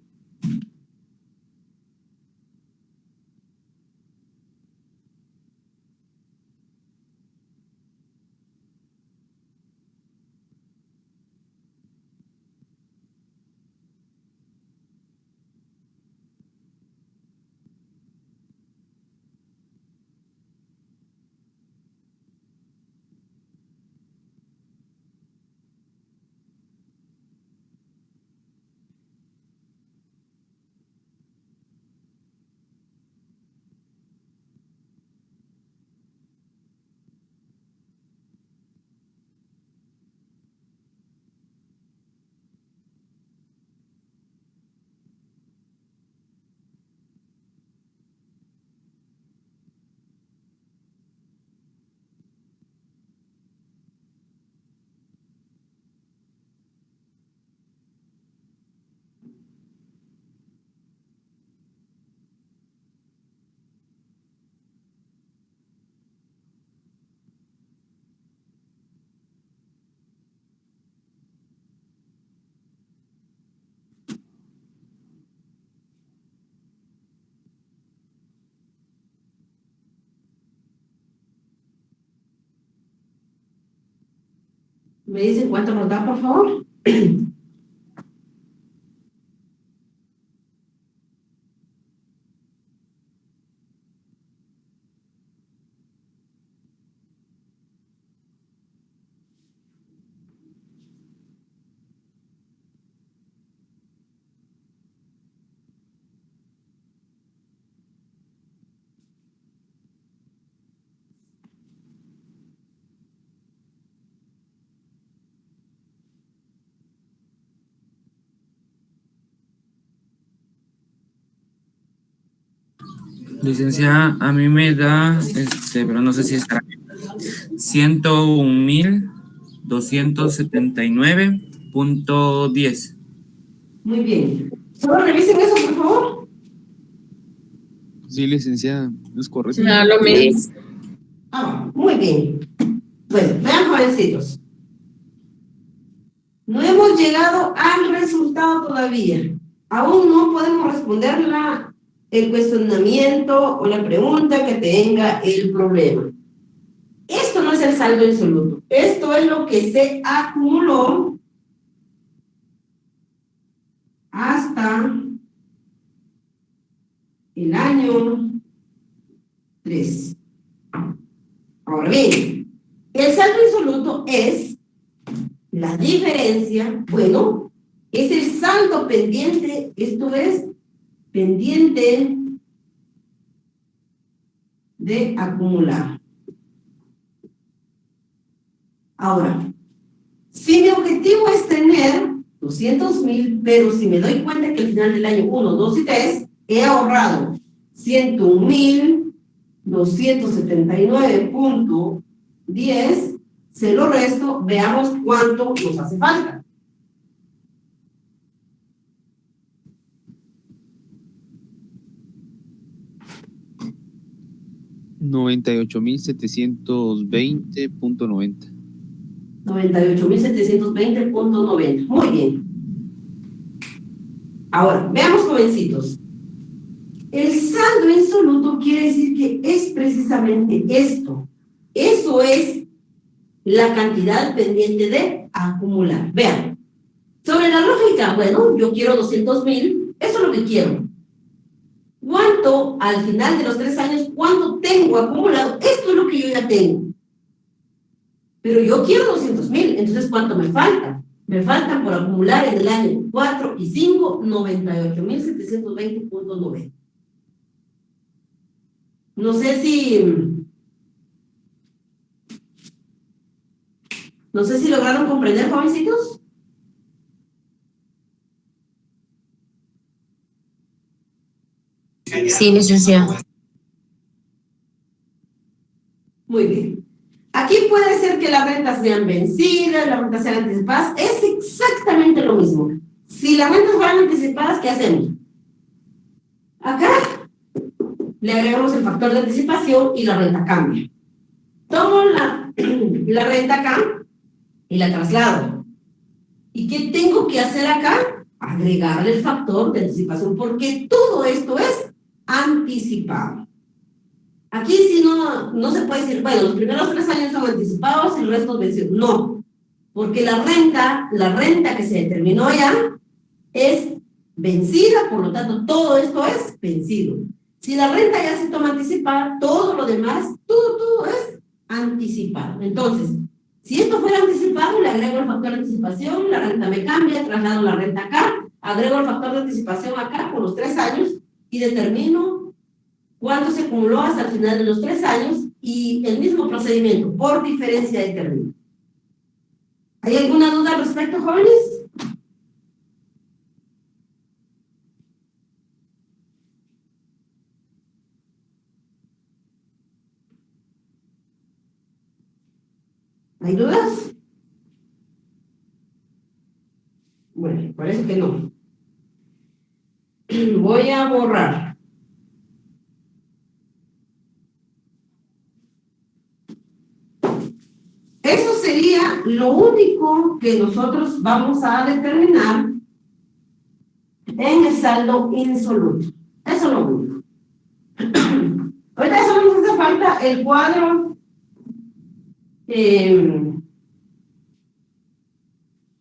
S1: ¿Me dicen cuánto nos da, por favor?
S7: Licenciada, a mí me da, pero no sé si estará bien, 101,279.10.
S1: Muy bien. Solo revisen eso, por favor.
S6: Sí, licenciada, es correcto.
S3: No, lo mismo.
S1: Ah, muy bien. Bueno, vean, jovencitos. No hemos llegado al resultado todavía. Aún no podemos responder el cuestionamiento o la pregunta que tenga el problema. Esto no es el saldo insoluto. Esto es lo que se acumuló hasta el año 3. Ahora bien, el saldo insoluto es la diferencia, bueno, es el saldo pendiente, esto es pendiente de acumular. Ahora, si mi objetivo es tener 200,000, pero si me doy cuenta que al final del año 1, 2 y 3 he ahorrado 101,279.10, se lo resto, veamos cuánto nos hace falta.
S6: $98,720.90.
S1: 98,720.90. Muy bien. Ahora, veamos, jovencitos. El saldo insoluto quiere decir que es precisamente esto. Eso es la cantidad pendiente de acumular. Vean. Sobre la lógica, bueno, yo quiero 200,000, eso es lo que quiero. ¿Cuánto al final de los 3 años, cuánto tengo acumulado? Esto es lo que yo ya tengo. Pero yo quiero 200,000, entonces ¿cuánto me falta? Me faltan por acumular en el año 4 y 5, 98.720.90. No sé si lograron comprender, jovencitos.
S2: Sí, licenciada.
S1: Muy bien. Aquí puede ser que las rentas sean vencidas, las rentas sean anticipadas. Es exactamente lo mismo. Si las rentas fueran anticipadas, ¿qué hacemos? Acá le agregamos el factor de anticipación y la renta cambia. Tomo la renta acá y la traslado. ¿Y qué tengo que hacer acá? Agregarle el factor de anticipación, porque todo esto es anticipado. Aquí sí no se puede decir, bueno, los primeros 3 años son anticipados y el resto vencidos. No, porque la renta que se determinó ya es vencida, por lo tanto todo esto es vencido. Si la renta ya se toma anticipada, todo lo demás, todo es anticipado. Entonces, si esto fuera anticipado, le agrego el factor de anticipación, la renta me cambia, traslado la renta acá, agrego el factor de anticipación acá por los 3 años y determino cuánto se acumuló hasta el final de los 3 años y el mismo procedimiento, por diferencia de término. ¿Hay alguna duda al respecto, jóvenes? ¿Hay dudas? Bueno, parece que no. Voy a borrar. Eso sería lo único que nosotros vamos a determinar en el saldo insoluto. Eso es lo único. Ahorita solo nos hace falta el cuadro.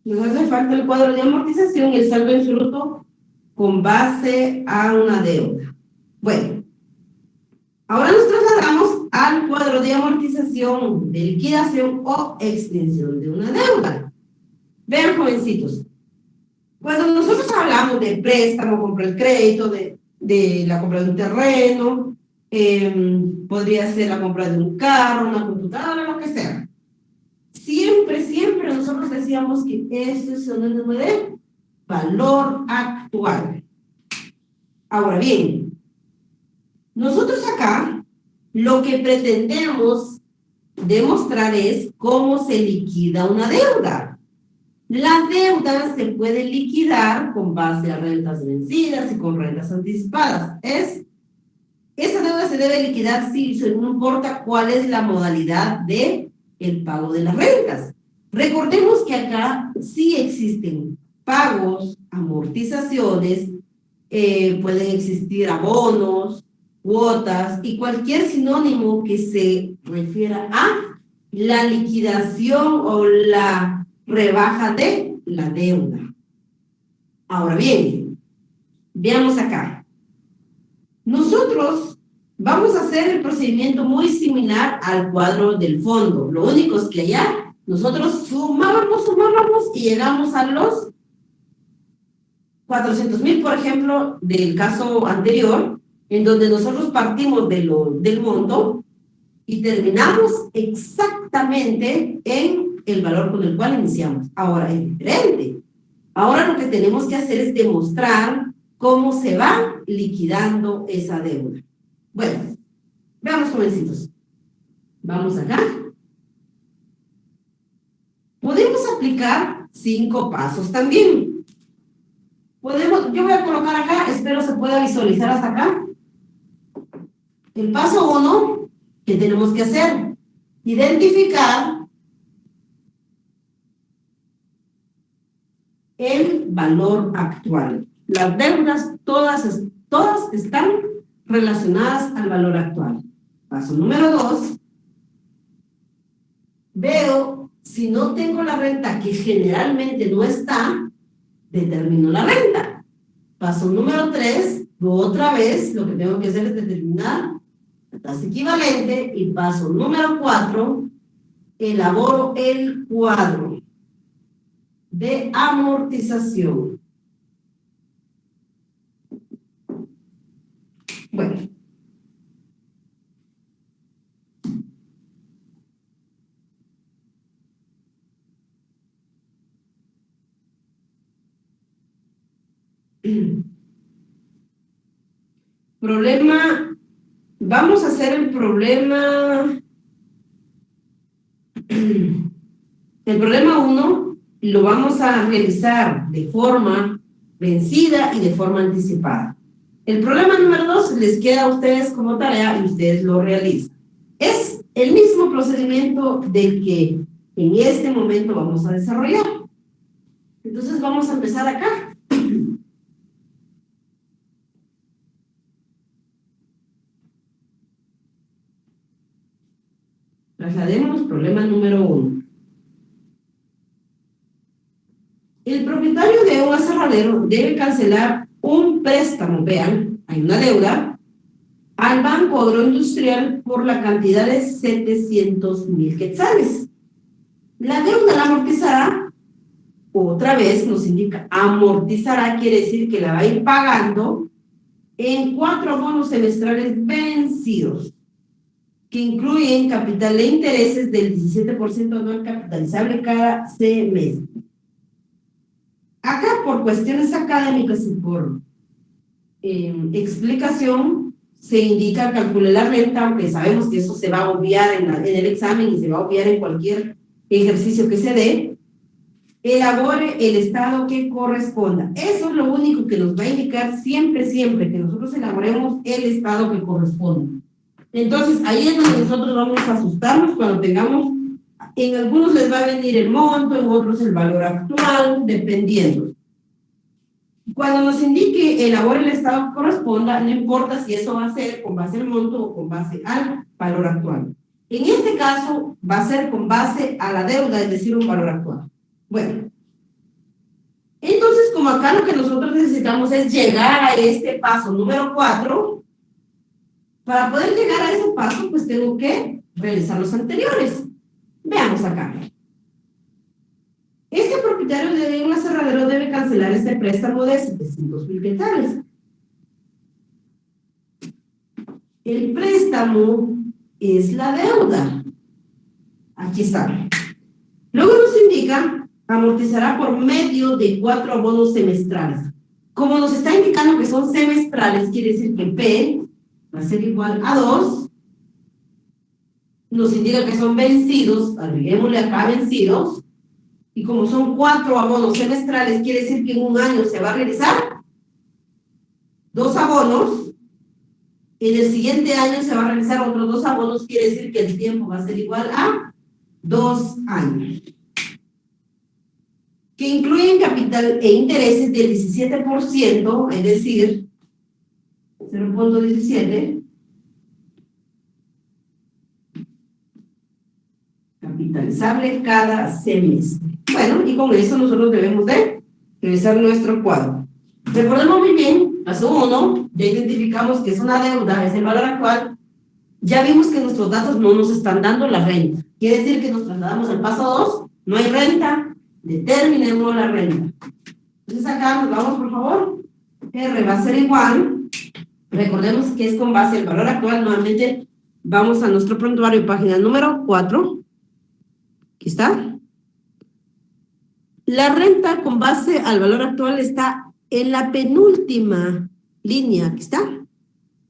S1: Nos hace falta el cuadro de amortización y el saldo insoluto con base a una deuda. Bueno, ahora nos trasladamos al cuadro de amortización, de liquidación o extinción de una deuda. Vean, jovencitos, cuando nosotros hablamos de préstamo, compra el crédito, de la compra de un terreno, podría ser la compra de un carro, una computadora, lo que sea. Siempre nosotros decíamos que esto es sinónimo de valor actual. Ahora bien, nosotros acá lo que pretendemos demostrar es cómo se liquida una deuda. La deuda se puede liquidar con base a rentas vencidas y con rentas anticipadas. Esa deuda se debe liquidar sí, no importa cuál es la modalidad de el pago de las rentas. Recordemos que acá sí existen pagos, amortizaciones, pueden existir abonos, cuotas y cualquier sinónimo que se refiera a la liquidación o la rebaja de la deuda. Ahora bien, veamos acá. Nosotros vamos a hacer el procedimiento muy similar al cuadro del fondo. Lo único es que allá nosotros sumábamos y llegamos a los 400,000, por ejemplo, del caso anterior, en donde nosotros partimos del monto y terminamos exactamente en el valor con el cual iniciamos. Ahora es diferente. Ahora lo que tenemos que hacer es demostrar cómo se va liquidando esa deuda. Bueno, veamos, jovencitos. Vamos acá. Podemos aplicar 5 pasos también. Yo voy a colocar acá, espero se pueda visualizar hasta acá. El paso 1, ¿qué tenemos que hacer? Identificar el valor actual. Las deudas todas están relacionadas al valor actual. Paso número 2, veo si no tengo la renta, que generalmente no está, determino la renta. Paso número 3, otra vez lo que tengo que hacer es determinar la tasa equivalente. Y paso número 4, elaboro el cuadro de amortización. Bueno. Problema, vamos a hacer el problema 1 lo vamos a realizar de forma vencida y de forma anticipada. El problema número 2 les queda a ustedes como tarea y ustedes lo realizan. Es el mismo procedimiento del que en este momento vamos a desarrollar. Entonces vamos a empezar acá. Traslademos problema número 1. El propietario de un aserradero debe cancelar un préstamo, vean, hay una deuda, al Banco Agroindustrial por la cantidad de 700,000 quetzales. La deuda la amortizará, otra vez nos indica, amortizará, quiere decir que la va a ir pagando en 4 bonos semestrales vencidos, que incluyen capital de intereses del 17% anual capitalizable cada semestre. Acá, por cuestiones académicas y por explicación, se indica calcule la renta, aunque sabemos que eso se va a obviar en el examen y se va a obviar en cualquier ejercicio que se dé. Elabore el estado que corresponda. Eso es lo único que nos va a indicar siempre que nosotros elaboremos el estado que corresponda. Entonces, ahí es donde nosotros vamos a asustarnos cuando tengamos, en algunos les va a venir el monto, en otros el valor actual, dependiendo. Cuando nos indique elabore el estado que corresponda, no importa si eso va a ser con base al monto o con base al valor actual. En este caso, va a ser con base a la deuda, es decir, un valor actual. Bueno, entonces, como acá lo que nosotros necesitamos es llegar a este paso número 4, para poder llegar a ese paso, pues tengo que realizar los anteriores. Veamos acá. Este propietario de un aserradero debe cancelar este préstamo de 700,000 quetzales. El préstamo es la deuda. Aquí está. Luego nos indica, amortizará por medio de 4 bonos semestrales. Como nos está indicando que son semestrales, quiere decir que P va a ser igual a 2. Nos indica que son vencidos, agreguémosle acá vencidos. Y como son 4 abonos semestrales, quiere decir que en un año se va a realizar 2 abonos. En el siguiente año se va a realizar otros 2 abonos, quiere decir que el tiempo va a ser igual a 2 años. Que incluyen capital e intereses del 17%, es decir, 0.17, capitalizable cada semestre. Bueno, y con eso nosotros debemos de revisar nuestro cuadro. Recordemos muy bien, paso 1, ya identificamos que es una deuda, es el valor actual. Ya vimos que nuestros datos no nos están dando la renta. Quiere decir que nos trasladamos al paso 2, no hay renta, determinemos la renta. Entonces acá nos vamos, por favor. R va a ser igual, recordemos que es con base al valor actual. Nuevamente vamos a nuestro prontuario, página número 4. Aquí está. La renta con base al valor actual está en la penúltima línea. Aquí está.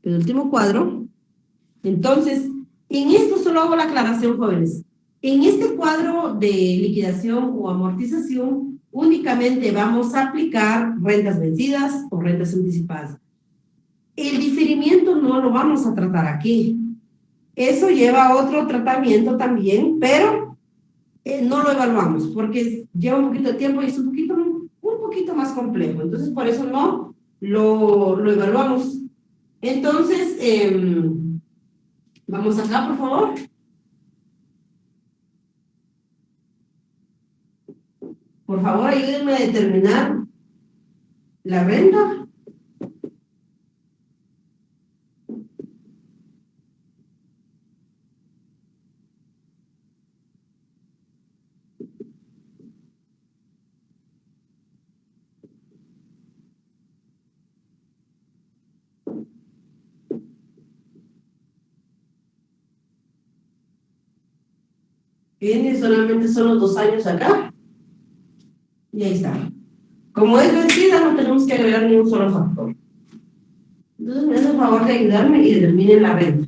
S1: Penúltimo cuadro. Entonces, en esto solo hago la aclaración, jóvenes. En este cuadro de liquidación o amortización, únicamente vamos a aplicar rentas vencidas o rentas anticipadas. El diferimiento no lo vamos a tratar aquí. Eso lleva a otro tratamiento también, pero no lo evaluamos porque lleva un poquito de tiempo y es un poquito más complejo. Entonces, por eso no lo evaluamos. Entonces, vamos acá, por favor. Por favor, ayúdenme a determinar la renta. N solamente son los 2 años acá. Y ahí está. Como es vencida, no tenemos que agregar ni un solo factor. Entonces me hace el favor de ayudarme y determinen la renta.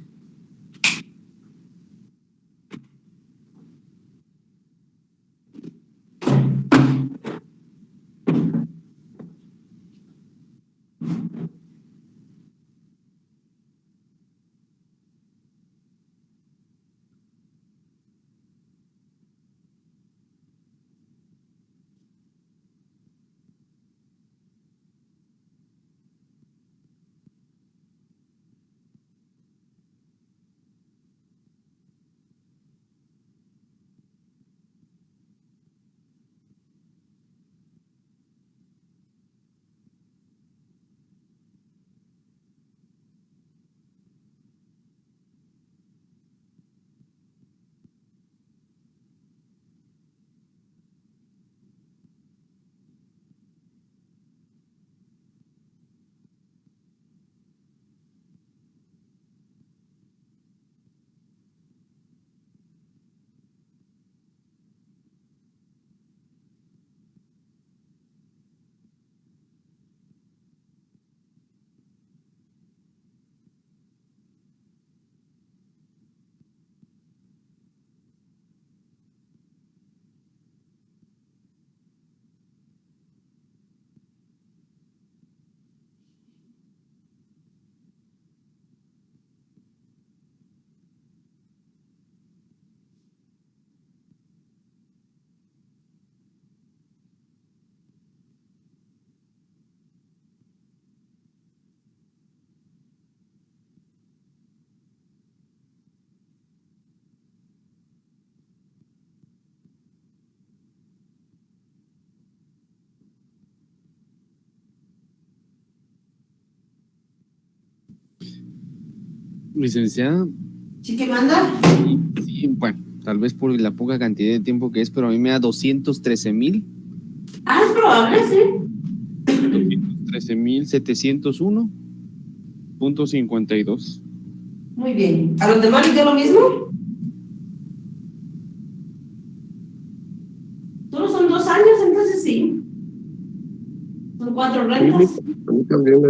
S6: Licenciada,
S1: ¿Sí que manda?
S6: sí, bueno, tal vez por la poca cantidad de tiempo que es, pero a mí me da 213,000,
S1: Ah, es probable, sí.
S6: 13,701.52.
S1: Muy bien. ¿A los demás les dio lo mismo? Solo son 2 años, entonces sí. Son 4 rentas.
S4: A mí también me...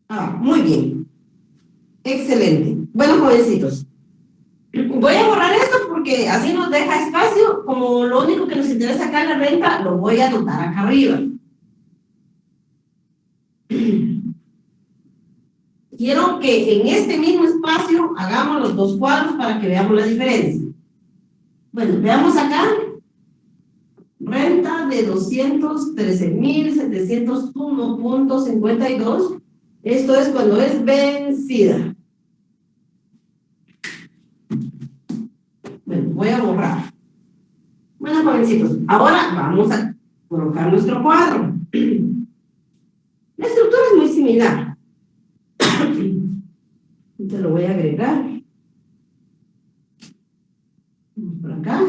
S1: Ah, muy bien. Excelente. Bueno, jovencitos. Voy a borrar esto porque así nos deja espacio. Como lo único que nos interesa acá en la renta, lo voy a anotar acá arriba. Quiero que en este mismo espacio hagamos los 2 cuadros para que veamos la diferencia. Bueno, veamos acá. Renta de 213,701.52. Esto es cuando es vencida. Bueno, voy a borrar. Bueno, jovencitos, ahora vamos a colocar nuestro cuadro. La estructura es muy similar. Te lo voy a agregar. Vamos por acá.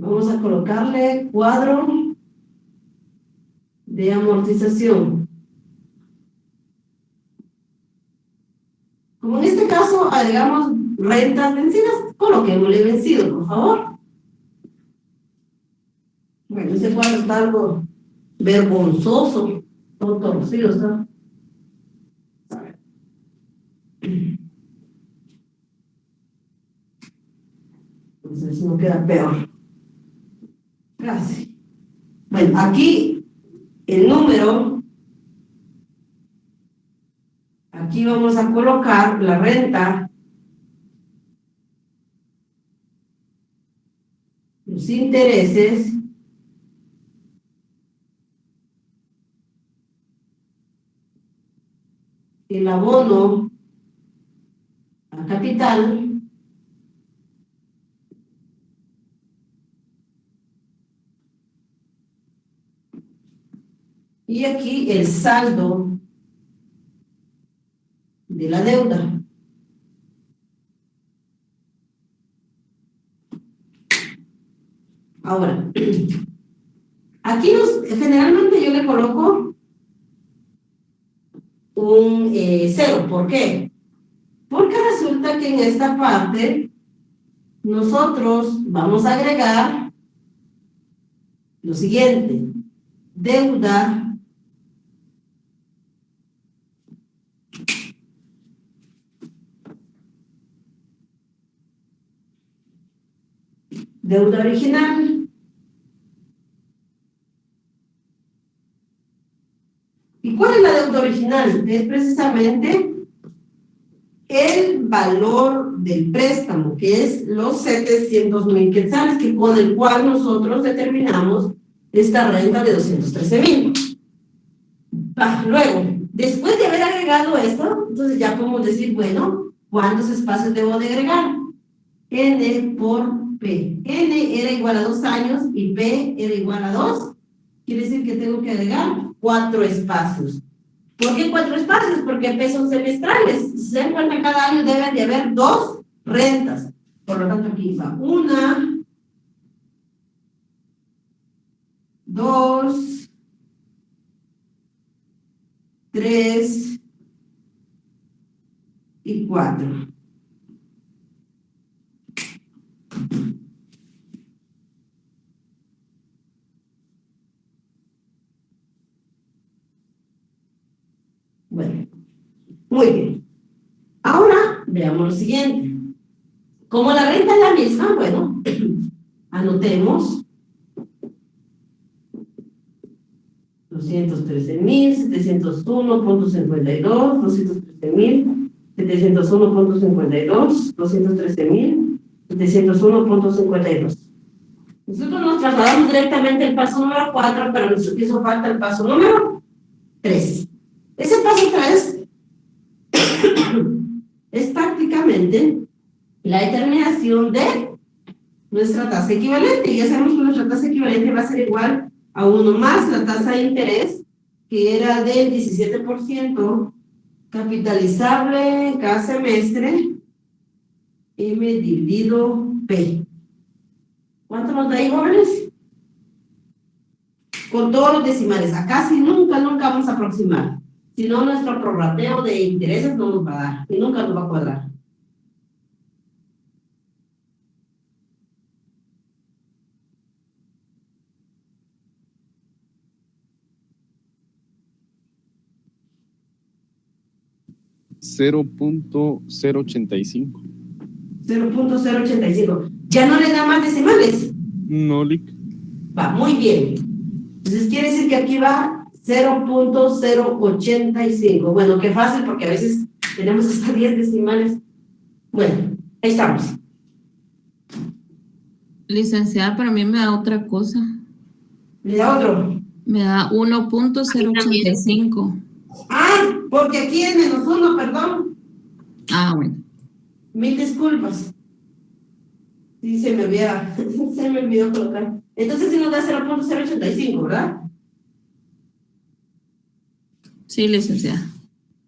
S1: Vamos a colocarle cuadro de amortización. Como en este caso agregamos rentas vencidas, coloquémosle vencido, por favor. Bueno, ese cuadro está algo vergonzoso, todo torcido está. Entonces no queda peor. Gracias. Bueno, aquí el número, aquí vamos a colocar la renta, los intereses, el abono a capital, y aquí el saldo de la deuda. Ahora, Aquí generalmente yo le coloco un 0. ¿Por qué? Porque resulta que en esta parte nosotros vamos a agregar lo siguiente: deuda original. ¿Y cuál es la deuda original? Es precisamente el valor del préstamo, que es los 700,000 quetzales, con el cual nosotros determinamos esta renta de 213,000. Luego, después de haber agregado esto, entonces ya podemos decir, bueno, ¿cuántos espacios debo de agregar? N por P. N era igual a 2 años y P era igual a 2. Quiere decir que tengo que agregar 4 espacios. ¿Por qué 4 espacios? Porque P son semestrales. Si se dan cuenta, cada año deben de haber 2 rentas. Por lo tanto, aquí va 1, 2, 3 y 4. Bueno, muy bien. Ahora veamos lo siguiente. Como la renta es la misma, bueno, anotemos 213,701.52, 213,701.52, 213,701.52. Nosotros nos trasladamos directamente al paso número 4, pero nos hizo falta el paso número 3. Ese paso 3 es prácticamente la determinación de nuestra tasa equivalente. Ya sabemos que nuestra tasa equivalente va a ser igual a 1 más la tasa de interés, que era del 17% capitalizable cada semestre, M dividido P. ¿Cuánto nos da ahí, jóvenes? Con todos los decimales. Acá sí nunca vamos a aproximar. Si no, nuestro prorrateo de intereses no nos va a dar y nunca nos va a cuadrar.
S6: $0.085.
S1: 0.085. ¿Ya no le da más decimales?
S6: No, Lic.
S1: Va, muy bien. Entonces quiere decir que aquí va 0.085. Bueno, qué fácil, porque a veces tenemos hasta 10 decimales. Bueno, ahí estamos.
S3: Licenciada, para mí me da otra cosa.
S1: ¿Le da otro?
S3: Me da 1.085.
S1: Ah, porque aquí es -1, perdón.
S3: Ah, bueno.
S1: Mil disculpas. Sí, se me olvidó colocar. Entonces sí nos da 0.085, ¿verdad?
S3: Sí, licenciada.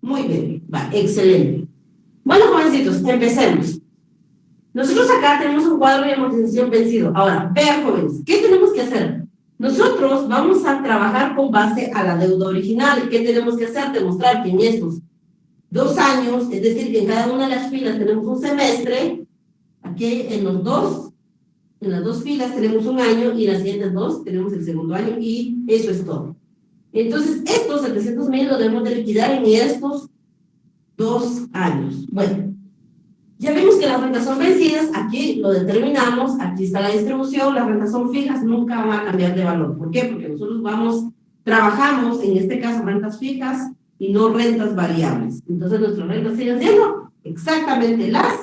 S1: Muy bien, va, excelente. Bueno, jovencitos, empecemos. Nosotros acá tenemos un cuadro de amortización vencido. Ahora, vean, jóvenes, ¿qué tenemos que hacer? Nosotros vamos a trabajar con base a la deuda original. ¿Qué tenemos que hacer? Demostrar que en estos 2 años, es decir, que en cada una de las filas tenemos un semestre. Aquí en las dos filas tenemos un año y en las siguientes 2 tenemos el segundo año, y eso es todo. Entonces, estos 700,000 lo debemos de liquidar en estos 2 años. Bueno, ya vimos que las rentas son vencidas, aquí lo determinamos, aquí está la distribución, las rentas son fijas, nunca van a cambiar de valor. ¿Por qué? Porque nosotros trabajamos en este caso rentas fijas y no rentas variables. Entonces nuestras rentas siguen siendo exactamente las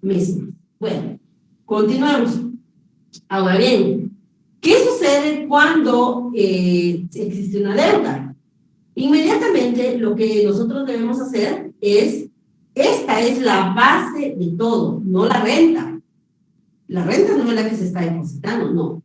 S1: mismas. Bueno, continuamos. Ahora bien, ¿qué sucede cuando existe una deuda? Inmediatamente lo que nosotros debemos hacer es, esta es la base de todo, no la renta. La renta no es la que se está depositando, no.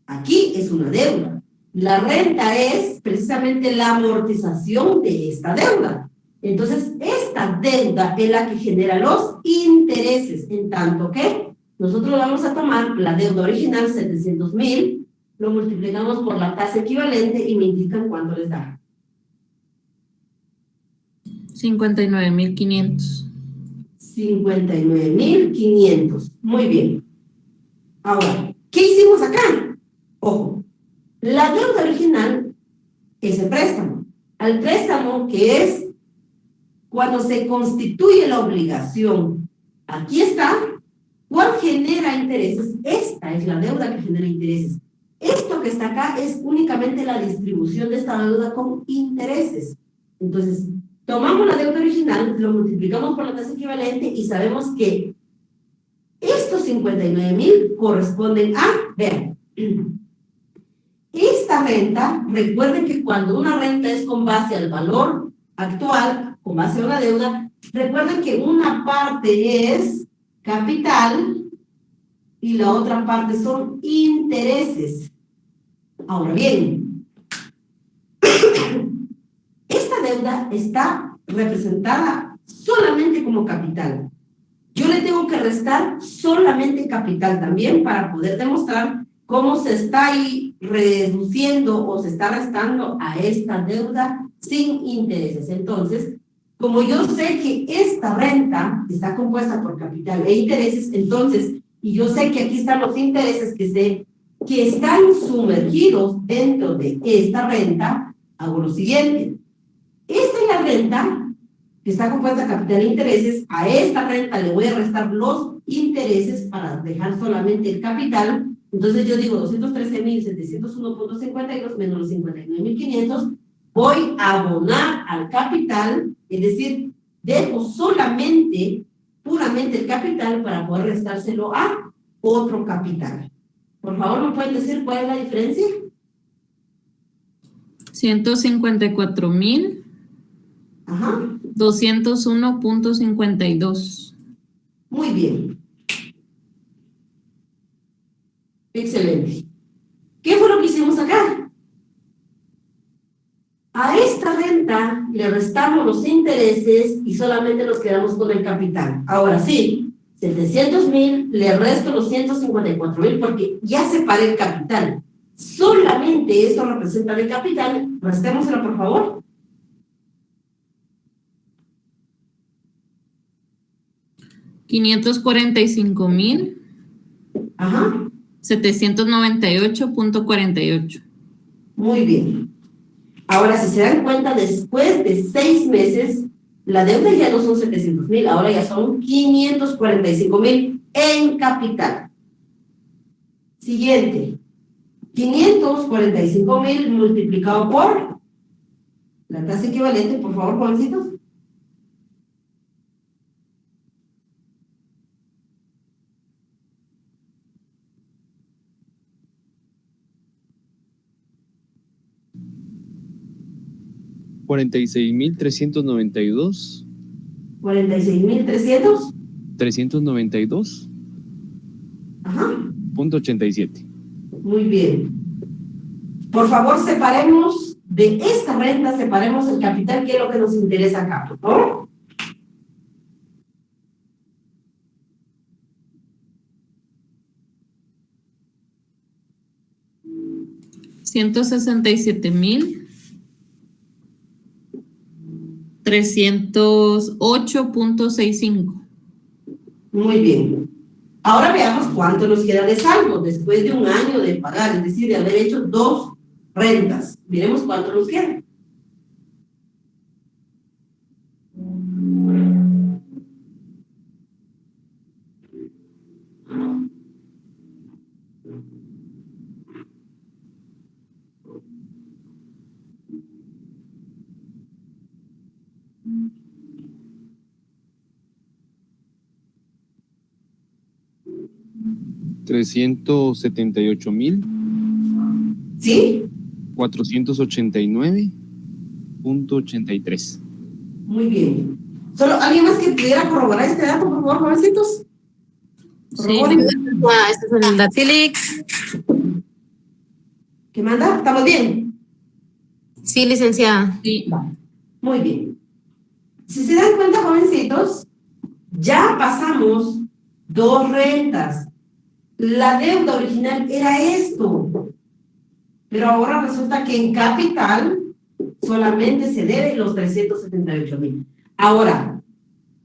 S1: Aquí es una deuda. La renta es precisamente la amortización de esta deuda. Entonces, esta deuda es la que genera los intereses, en tanto que nosotros vamos a tomar la deuda original, 700,000, lo multiplicamos por la tasa equivalente y me indican cuánto les da.
S3: 59,500.
S1: 59,500. Muy bien. Ahora, ¿qué hicimos acá? Ojo, la deuda original es el préstamo. Al préstamo, que es cuando se constituye la obligación, aquí está, ¿cuál genera intereses? Esta es la deuda que genera intereses. Esto que está acá es únicamente la distribución de esta deuda con intereses. Entonces, tomamos la deuda original, lo multiplicamos por la tasa equivalente y sabemos que estos 59,000 corresponden a, vean, esta renta, recuerden que cuando una renta es con base al valor actual, con base a una deuda, recuerden que una parte es capital y la otra parte son intereses. Ahora bien, esta deuda está representada solamente como capital. Yo le tengo que restar solamente capital también para poder demostrar cómo se está ahí reduciendo o se está restando a esta deuda sin intereses. Entonces, como yo sé que esta renta está compuesta por capital e intereses, entonces, y yo sé que aquí están los intereses que están sumergidos dentro de esta renta, hago lo siguiente. Esta es la renta que está compuesta de capital e intereses. A esta renta le voy a restar los intereses para dejar solamente el capital. Entonces yo digo 213,701.52 menos los 59,500. Voy a abonar al capital, es decir, dejo solamente, puramente el capital para poder restárselo a otro capital. Por favor, ¿me pueden decir cuál es la diferencia?
S3: 154,000.
S1: Ajá.
S3: 201.52.
S1: Muy bien. Excelente. ¿Qué fue lo que hicimos acá? A esta renta le restamos los intereses y solamente nos quedamos con el capital. Ahora sí, 700,000 le resto los 154,000 porque ya separé el capital. Solamente esto representa el capital. Restémoselo, por favor.
S3: 545,000.
S1: Ajá.
S3: 798.48.
S1: Muy bien. Ahora, si se dan cuenta, después de 6 meses, la deuda ya no son 700,000, ahora ya son 545,000 en capital. Siguiente. 545,000 multiplicado por la tasa equivalente, por favor, jovencitos.
S6: $46,392.
S1: 46,300.
S6: 392.
S1: Ajá.
S6: .87.
S1: Muy bien. Por favor, separemos de esta renta, separemos el capital, que es lo que nos interesa acá, por favor.
S3: $167,308.65.
S1: Muy bien. Ahora veamos cuánto nos queda de saldo después de un año de pagar, es decir, de haber hecho 2 rentas. Miremos cuánto nos queda.
S6: $378,000.
S1: ¿Sí?
S6: 489.83.
S1: Muy bien. ¿Solo alguien más que pudiera corroborar este dato, por favor, jovencitos?
S3: Sí,
S2: Este es el dato.
S1: ¿Qué manda? ¿Estamos bien?
S2: Sí, licenciada.
S3: sí.
S1: Muy bien. Si se dan cuenta, jovencitos, ya pasamos 2 rentas. La deuda original era esto. Pero ahora resulta que en capital solamente se deben los 378,000. Ahora,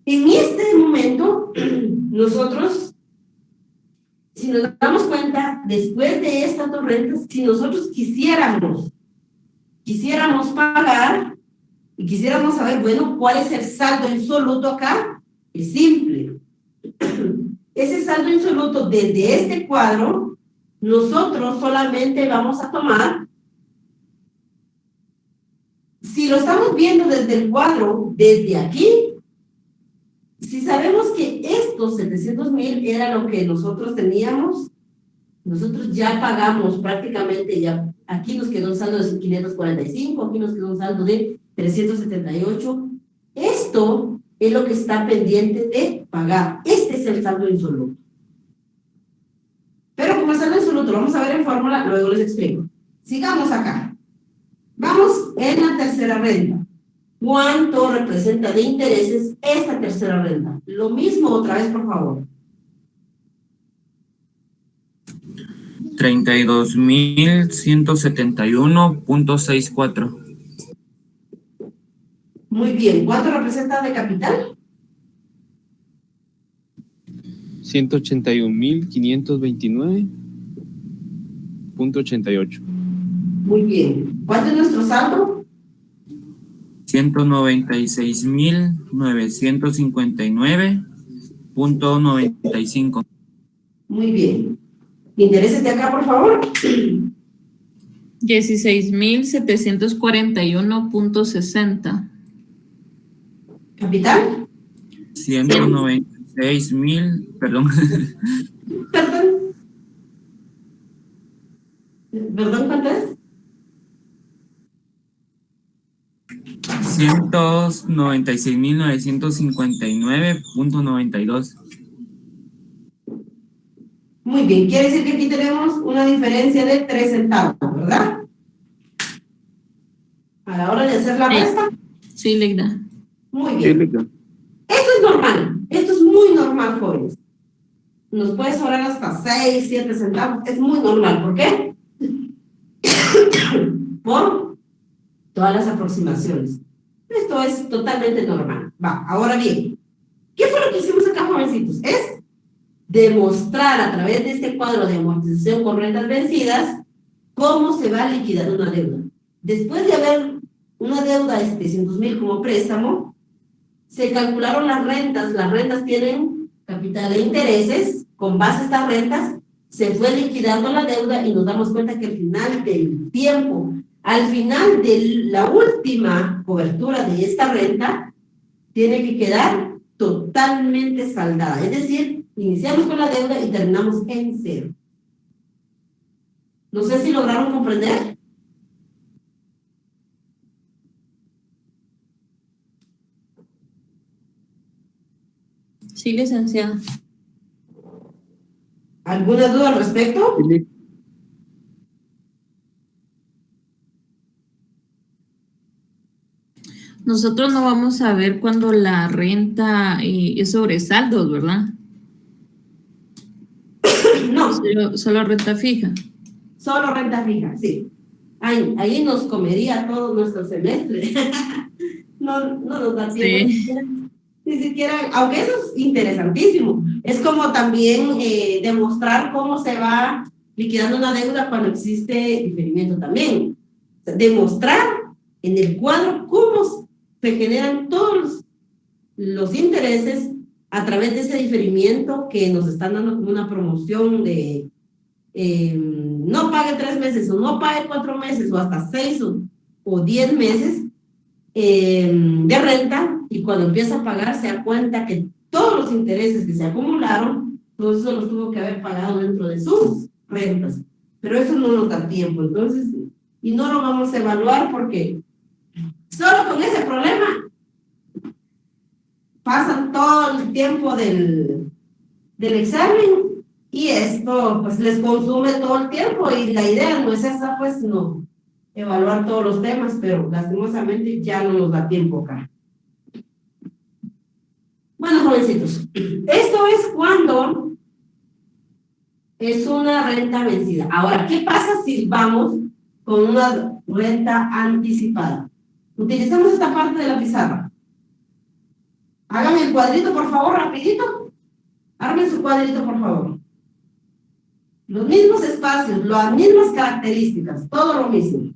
S1: en este momento, nosotros, si nos damos cuenta, después de estas dos rentas, si nosotros quisiéramos pagar y quisiéramos saber, bueno, ¿cuál es el saldo insoluto acá? Es simple. Ese saldo insoluto desde este cuadro, nosotros solamente vamos a tomar, si lo estamos viendo desde el cuadro, desde aquí, si sabemos que estos 700,000 era lo que nosotros teníamos, nosotros ya pagamos prácticamente, ya aquí nos quedó un saldo de 545, aquí nos quedó un saldo de 378. Esto es lo que está pendiente de pagar. Este es el saldo insoluto. Pero como el saldo insoluto lo vamos a ver en fórmula, luego les explico. Sigamos acá. Vamos en la tercera renta. ¿Cuánto representa de intereses esta tercera renta? Lo mismo otra vez, por favor.
S7: 32,171.64.
S1: Muy bien. ¿Cuánto representa de capital?
S6: 181,529.88.
S1: Muy bien. ¿Cuánto es nuestro saldo?
S7: 196,959.95.
S1: Muy bien. ¿Intereses de acá, por favor?
S3: 16,741.60.
S1: ¿Capital?
S7: 196,000, perdón.
S1: ¿Perdón, cuánto es?
S7: 196,959.92.
S1: Muy bien. Quiere decir que aquí tenemos una diferencia de 3 centavos, ¿verdad? A la hora de hacer la resta.
S3: Sí, Leida.
S1: Muy
S4: Sí,
S1: bien.
S4: Lica.
S1: Esto es normal. Esto es muy normal, jóvenes. Nos puede sobrar hasta 6, 7 centavos. Es muy normal. ¿Por qué? Por todas las aproximaciones. Esto es totalmente normal. Va, ahora bien, ¿qué fue lo que hicimos acá, jovencitos? Es demostrar a través de este cuadro de amortización con rentas vencidas cómo se va a liquidar una deuda. Después de haber una deuda de 700,000 como préstamo, se calcularon las rentas. Las rentas tienen capital e intereses. Con base a estas rentas, se fue liquidando la deuda y nos damos cuenta que al final del tiempo, al final de la última cobertura de esta renta, tiene que quedar totalmente saldada. Es decir, iniciamos con la deuda y terminamos en cero. No sé si lograron comprender.
S3: Sí, licenciada.
S1: ¿Alguna duda al respecto?
S4: Sí, Lica.
S3: Nosotros no vamos a ver cuando la renta es sobre saldos, ¿verdad?
S1: No,
S3: Solo renta fija.
S1: solo renta fija, sí. Ahí nos comería todo nuestro semestre. No nos da tiempo.
S3: Sí.
S1: Ni siquiera, aunque eso es interesantísimo. Es como también demostrar cómo se va liquidando una deuda cuando existe diferimiento también. O sea, demostrar en el cuadro cómo se generan todos los intereses a través de ese diferimiento que nos están dando como una promoción de no pague 3 meses o no pague 4 meses o hasta 6 o 10 meses de renta, y cuando empieza a pagar se da cuenta que todos los intereses que se acumularon, todo eso los tuvo que haber pagado dentro de sus rentas, pero eso no nos da tiempo, entonces, y no lo vamos a evaluar porque solo con ese problema pasan todo el tiempo del examen y esto pues les consume todo el tiempo, y la idea no es esa, pues no evaluar todos los temas, pero lastimosamente ya no nos da tiempo acá. Bueno, jovencitos, esto es cuando es una renta vencida. Ahora, ¿qué pasa si vamos con una renta anticipada. Utilizamos esta parte de la pizarra. Háganme el cuadrito, por favor, rapidito. Armen su cuadrito, por favor. Los mismos espacios, las mismas características, todo lo mismo.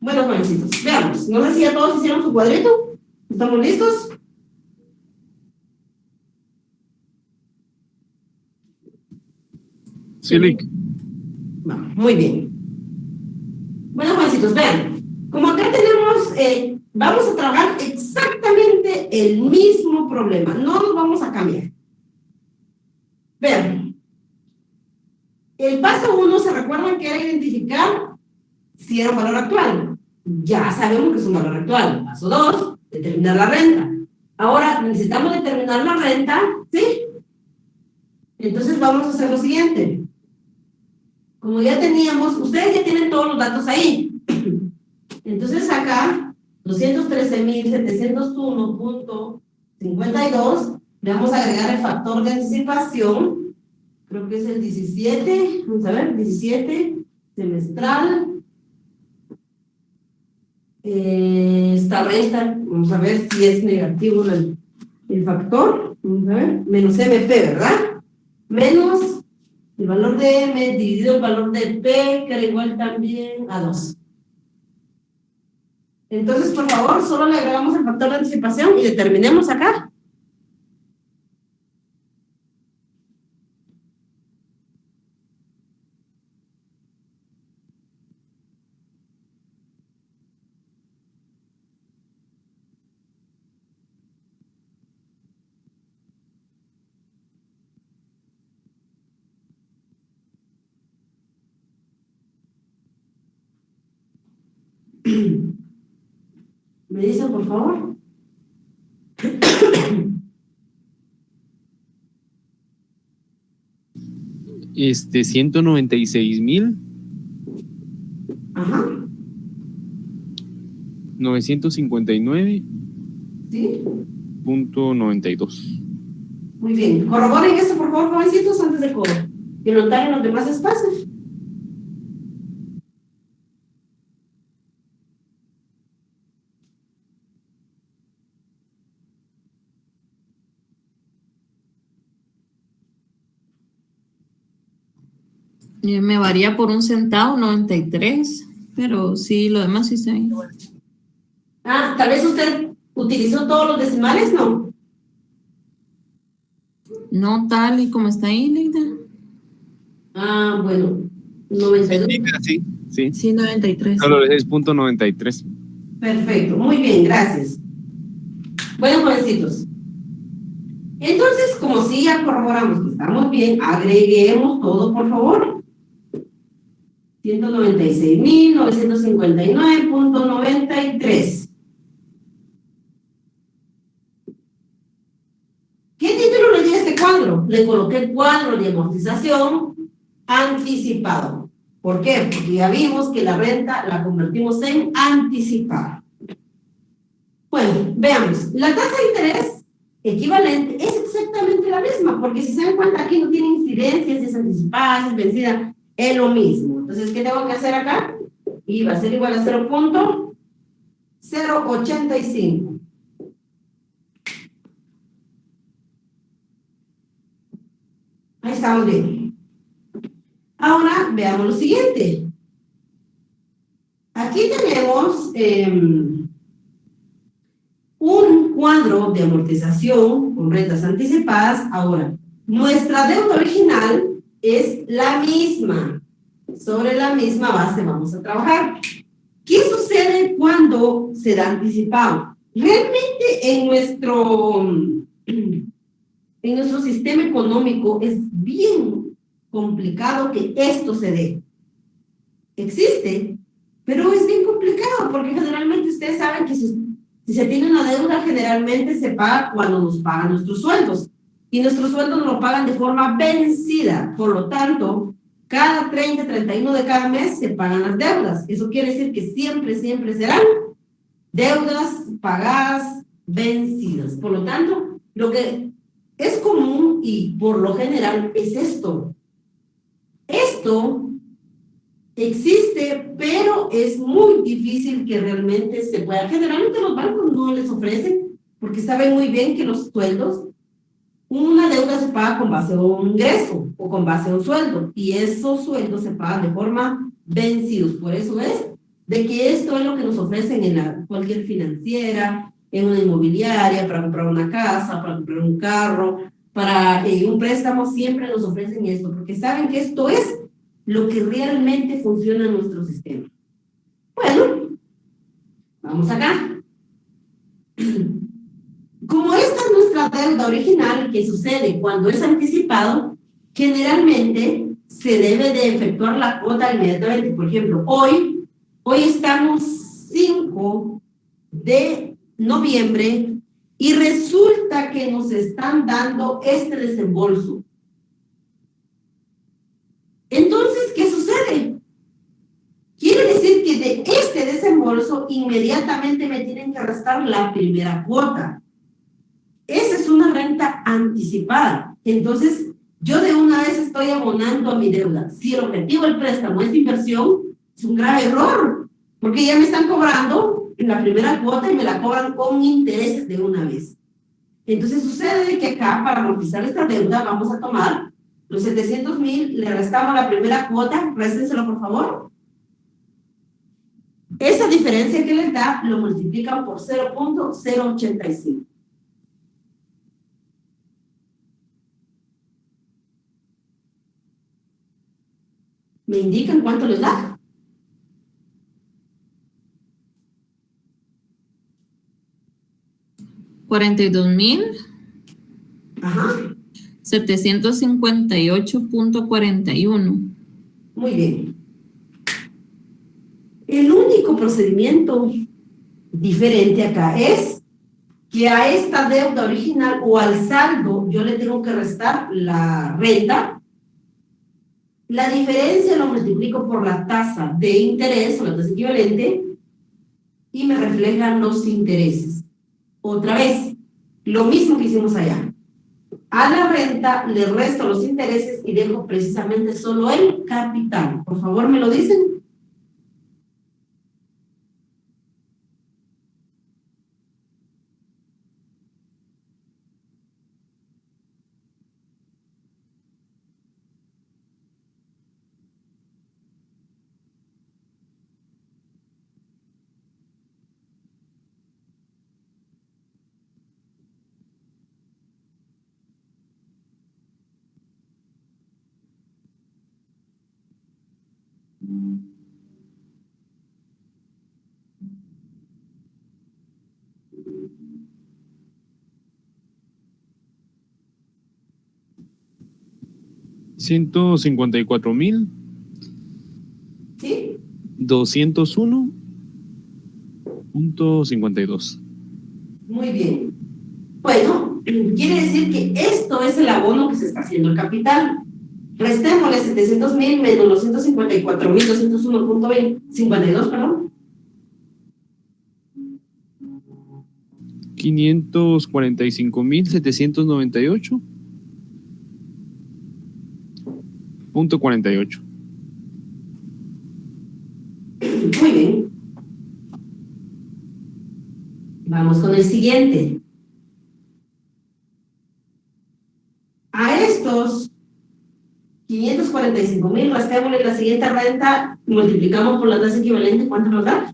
S1: Bueno, jovencitos, veamos. No sé si ya todos hicieron su cuadrito. ¿Estamos listos?
S6: Sí, Lick.
S1: Muy bien. Bueno, jovencitos, vean. Como acá tenemos, vamos a trabajar exactamente el mismo problema. No nos vamos a cambiar. Vean. El paso 1, ¿se recuerdan que era identificar si era un valor actual? Ya sabemos que es un valor actual. Paso 2, determinar la renta. Ahora necesitamos determinar la renta, ¿sí? Entonces vamos a hacer lo siguiente. Como ya teníamos, ustedes ya tienen todos los datos ahí. Entonces acá, 213.701.52, le vamos a agregar el factor de anticipación. Creo que es el 17, vamos a ver, 17, semestral. Esta renta, vamos a ver si es negativo el factor, vamos a ver, menos MP, ¿verdad? Menos el valor de M dividido el valor de P, que era igual también a 2. Entonces, por favor, solo le agregamos el factor de anticipación y determinemos acá. ¿Me dicen, por favor?
S6: Este, 196.000.
S1: Ajá.
S6: 959.92.
S1: ¿Sí? Muy bien. Corroboren eso, por favor, jovencitos, antes de que noten los demás espacios.
S3: Me varía por 1 centavo, 93, pero sí, lo demás sí está bien.
S1: Ah, tal vez usted utilizó todos los decimales, ¿no?
S3: No tal y como está ahí, Leida.
S1: Ah, bueno. 92.
S6: Sí, sí.
S5: Sí, 93.
S6: Solo es .93.
S1: Perfecto, muy bien, gracias. Bueno, jovencitos. Entonces, como si ya corroboramos que estamos bien, agreguemos todo, por favor. 196.959.93. ¿Qué título le di a este cuadro? Le coloqué cuadro de amortización anticipado. ¿Por qué? Porque ya vimos que la renta la convertimos en anticipada. Bueno, veamos. La tasa de interés equivalente es exactamente la misma, porque si se dan cuenta aquí no tiene incidencias, es anticipada, es vencida, es lo mismo. Entonces, ¿qué tengo que hacer acá? Y va a ser igual a 0.085. Ahí estamos bien. Ahora veamos lo siguiente. Aquí tenemos un cuadro de amortización con rentas anticipadas. Ahora, nuestra deuda original es la misma. Sobre la misma base vamos a trabajar. ¿Qué sucede cuando se da anticipado? Realmente en nuestro sistema económico es bien complicado que esto se dé. Existe, pero es bien complicado porque generalmente ustedes saben que si se tiene una deuda, generalmente se paga cuando nos pagan nuestros sueldos. Y nuestros sueldos nos lo pagan de forma vencida. Por lo tanto, cada 30, 31 de cada mes se pagan las deudas. Eso quiere decir que siempre serán deudas pagadas vencidas. Por lo tanto, lo que es común y por lo general es esto. Esto existe, pero es muy difícil que realmente se pueda. Generalmente los bancos no les ofrecen, porque saben muy bien que los sueldos, una deuda se paga con base a un ingreso o con base a un sueldo, y esos sueldos se pagan de forma vencidos. Por eso es de que esto es lo que nos ofrecen en cualquier financiera, en una inmobiliaria, para comprar una casa, para comprar un carro, para un préstamo, siempre nos ofrecen esto, porque saben que esto es lo que realmente funciona en nuestro sistema. Bueno, vamos acá. Como esta es nuestra deuda original, que sucede cuando es anticipado, generalmente se debe de efectuar la cuota inmediatamente. Por ejemplo, hoy estamos 5 de noviembre y resulta que nos están dando este desembolso. Entonces, ¿qué sucede? Quiere decir que de este desembolso inmediatamente me tienen que restar la primera cuota. Esa es una renta anticipada. Entonces, yo de una vez estoy abonando a mi deuda. Si el objetivo del préstamo es inversión, es un grave error, porque ya me están cobrando en la primera cuota y me la cobran con intereses de una vez. Entonces, sucede que acá, para amortizar esta deuda, vamos a tomar los 700,000, le restamos la primera cuota, réstenselo por favor. Esa diferencia que les da, lo multiplican por 0.085. ¿Me indican cuánto les da? Ajá.
S3: 42.758.41.
S1: Muy bien. El único procedimiento diferente acá es que a esta deuda original o al saldo yo le tengo que restar la renta. La diferencia lo multiplico por la tasa de interés o la tasa equivalente y me reflejan los intereses. Otra vez, lo mismo que hicimos allá. A la renta le resto los intereses y dejo precisamente solo el capital. Por favor, ¿me lo dicen?
S6: 154,000
S1: ¿Sí?
S6: 201.52.
S1: Muy bien. Bueno, quiere decir que esto es el abono que se está haciendo el capital. Restémosle 700,000 menos los 154,201.52, perdón.
S6: 545,798.48.
S1: Muy bien. Vamos con el siguiente. A estos 545,000, restémosle la siguiente renta, multiplicamos por la tasa equivalente, ¿cuánto nos da?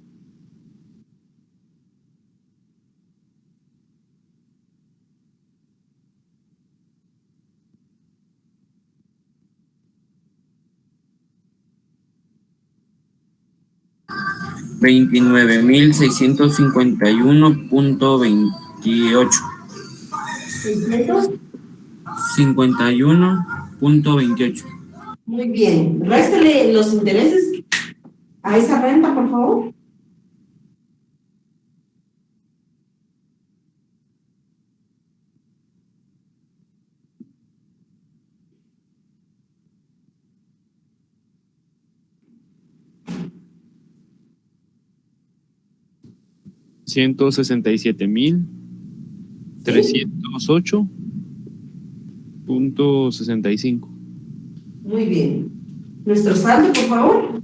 S7: $29,651.28.
S1: 600.
S7: 51.28.
S1: Muy bien. Réstele los intereses a esa renta, por favor.
S6: $167,308.65.
S1: Muy bien. Nuestro saldo, por favor.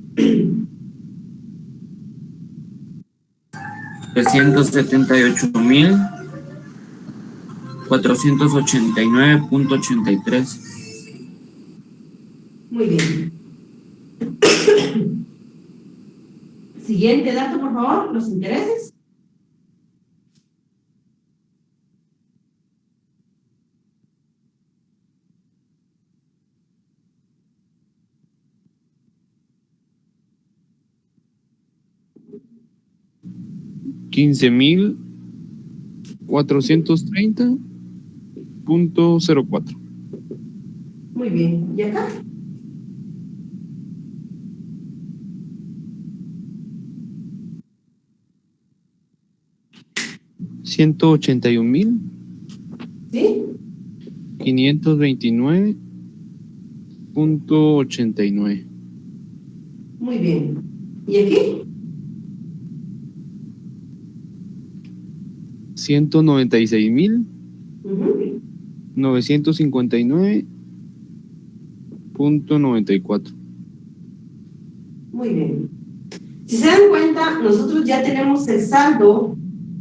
S7: 378,489.83.
S1: Muy bien. Siguiente dato, por favor, los intereses.
S6: $15,430.04.
S1: Muy bien. ¿Y acá? ¿Sí?
S6: 181,529.89.
S1: Muy bien. ¿Y aquí?
S6: 196,959.94.
S1: Muy bien. Si se dan cuenta, nosotros ya tenemos el saldo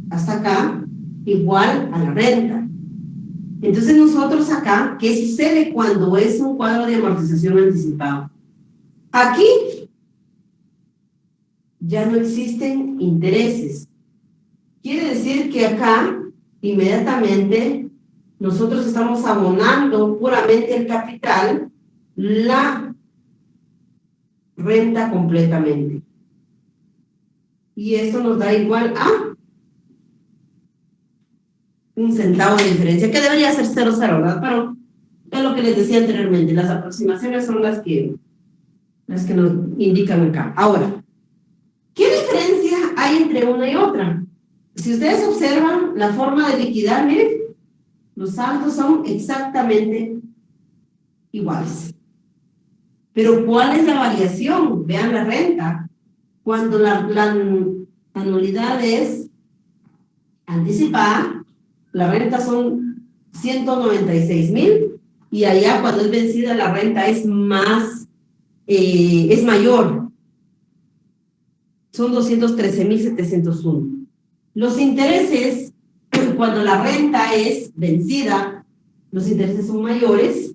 S1: hasta acá igual a la renta. Entonces nosotros acá, ¿qué sucede cuando es un cuadro de amortización anticipado? Aquí ya no existen intereses. Quiere decir que acá inmediatamente nosotros estamos abonando puramente el capital, la renta completamente. Y esto nos da igual a 1 centavo de diferencia, que debería ser 0,0, ¿verdad? Pero es lo que les decía anteriormente, las aproximaciones son las que nos indican acá. Ahora, ¿qué diferencia hay entre una y otra? Si ustedes observan la forma de liquidar, miren, los saldos son exactamente iguales. Pero ¿cuál es la variación? Vean la renta. Cuando la anualidad es anticipada, la renta son 196,000 y allá cuando es vencida la renta es es mayor. Son 213,701. Los intereses, cuando la renta es vencida, los intereses son mayores.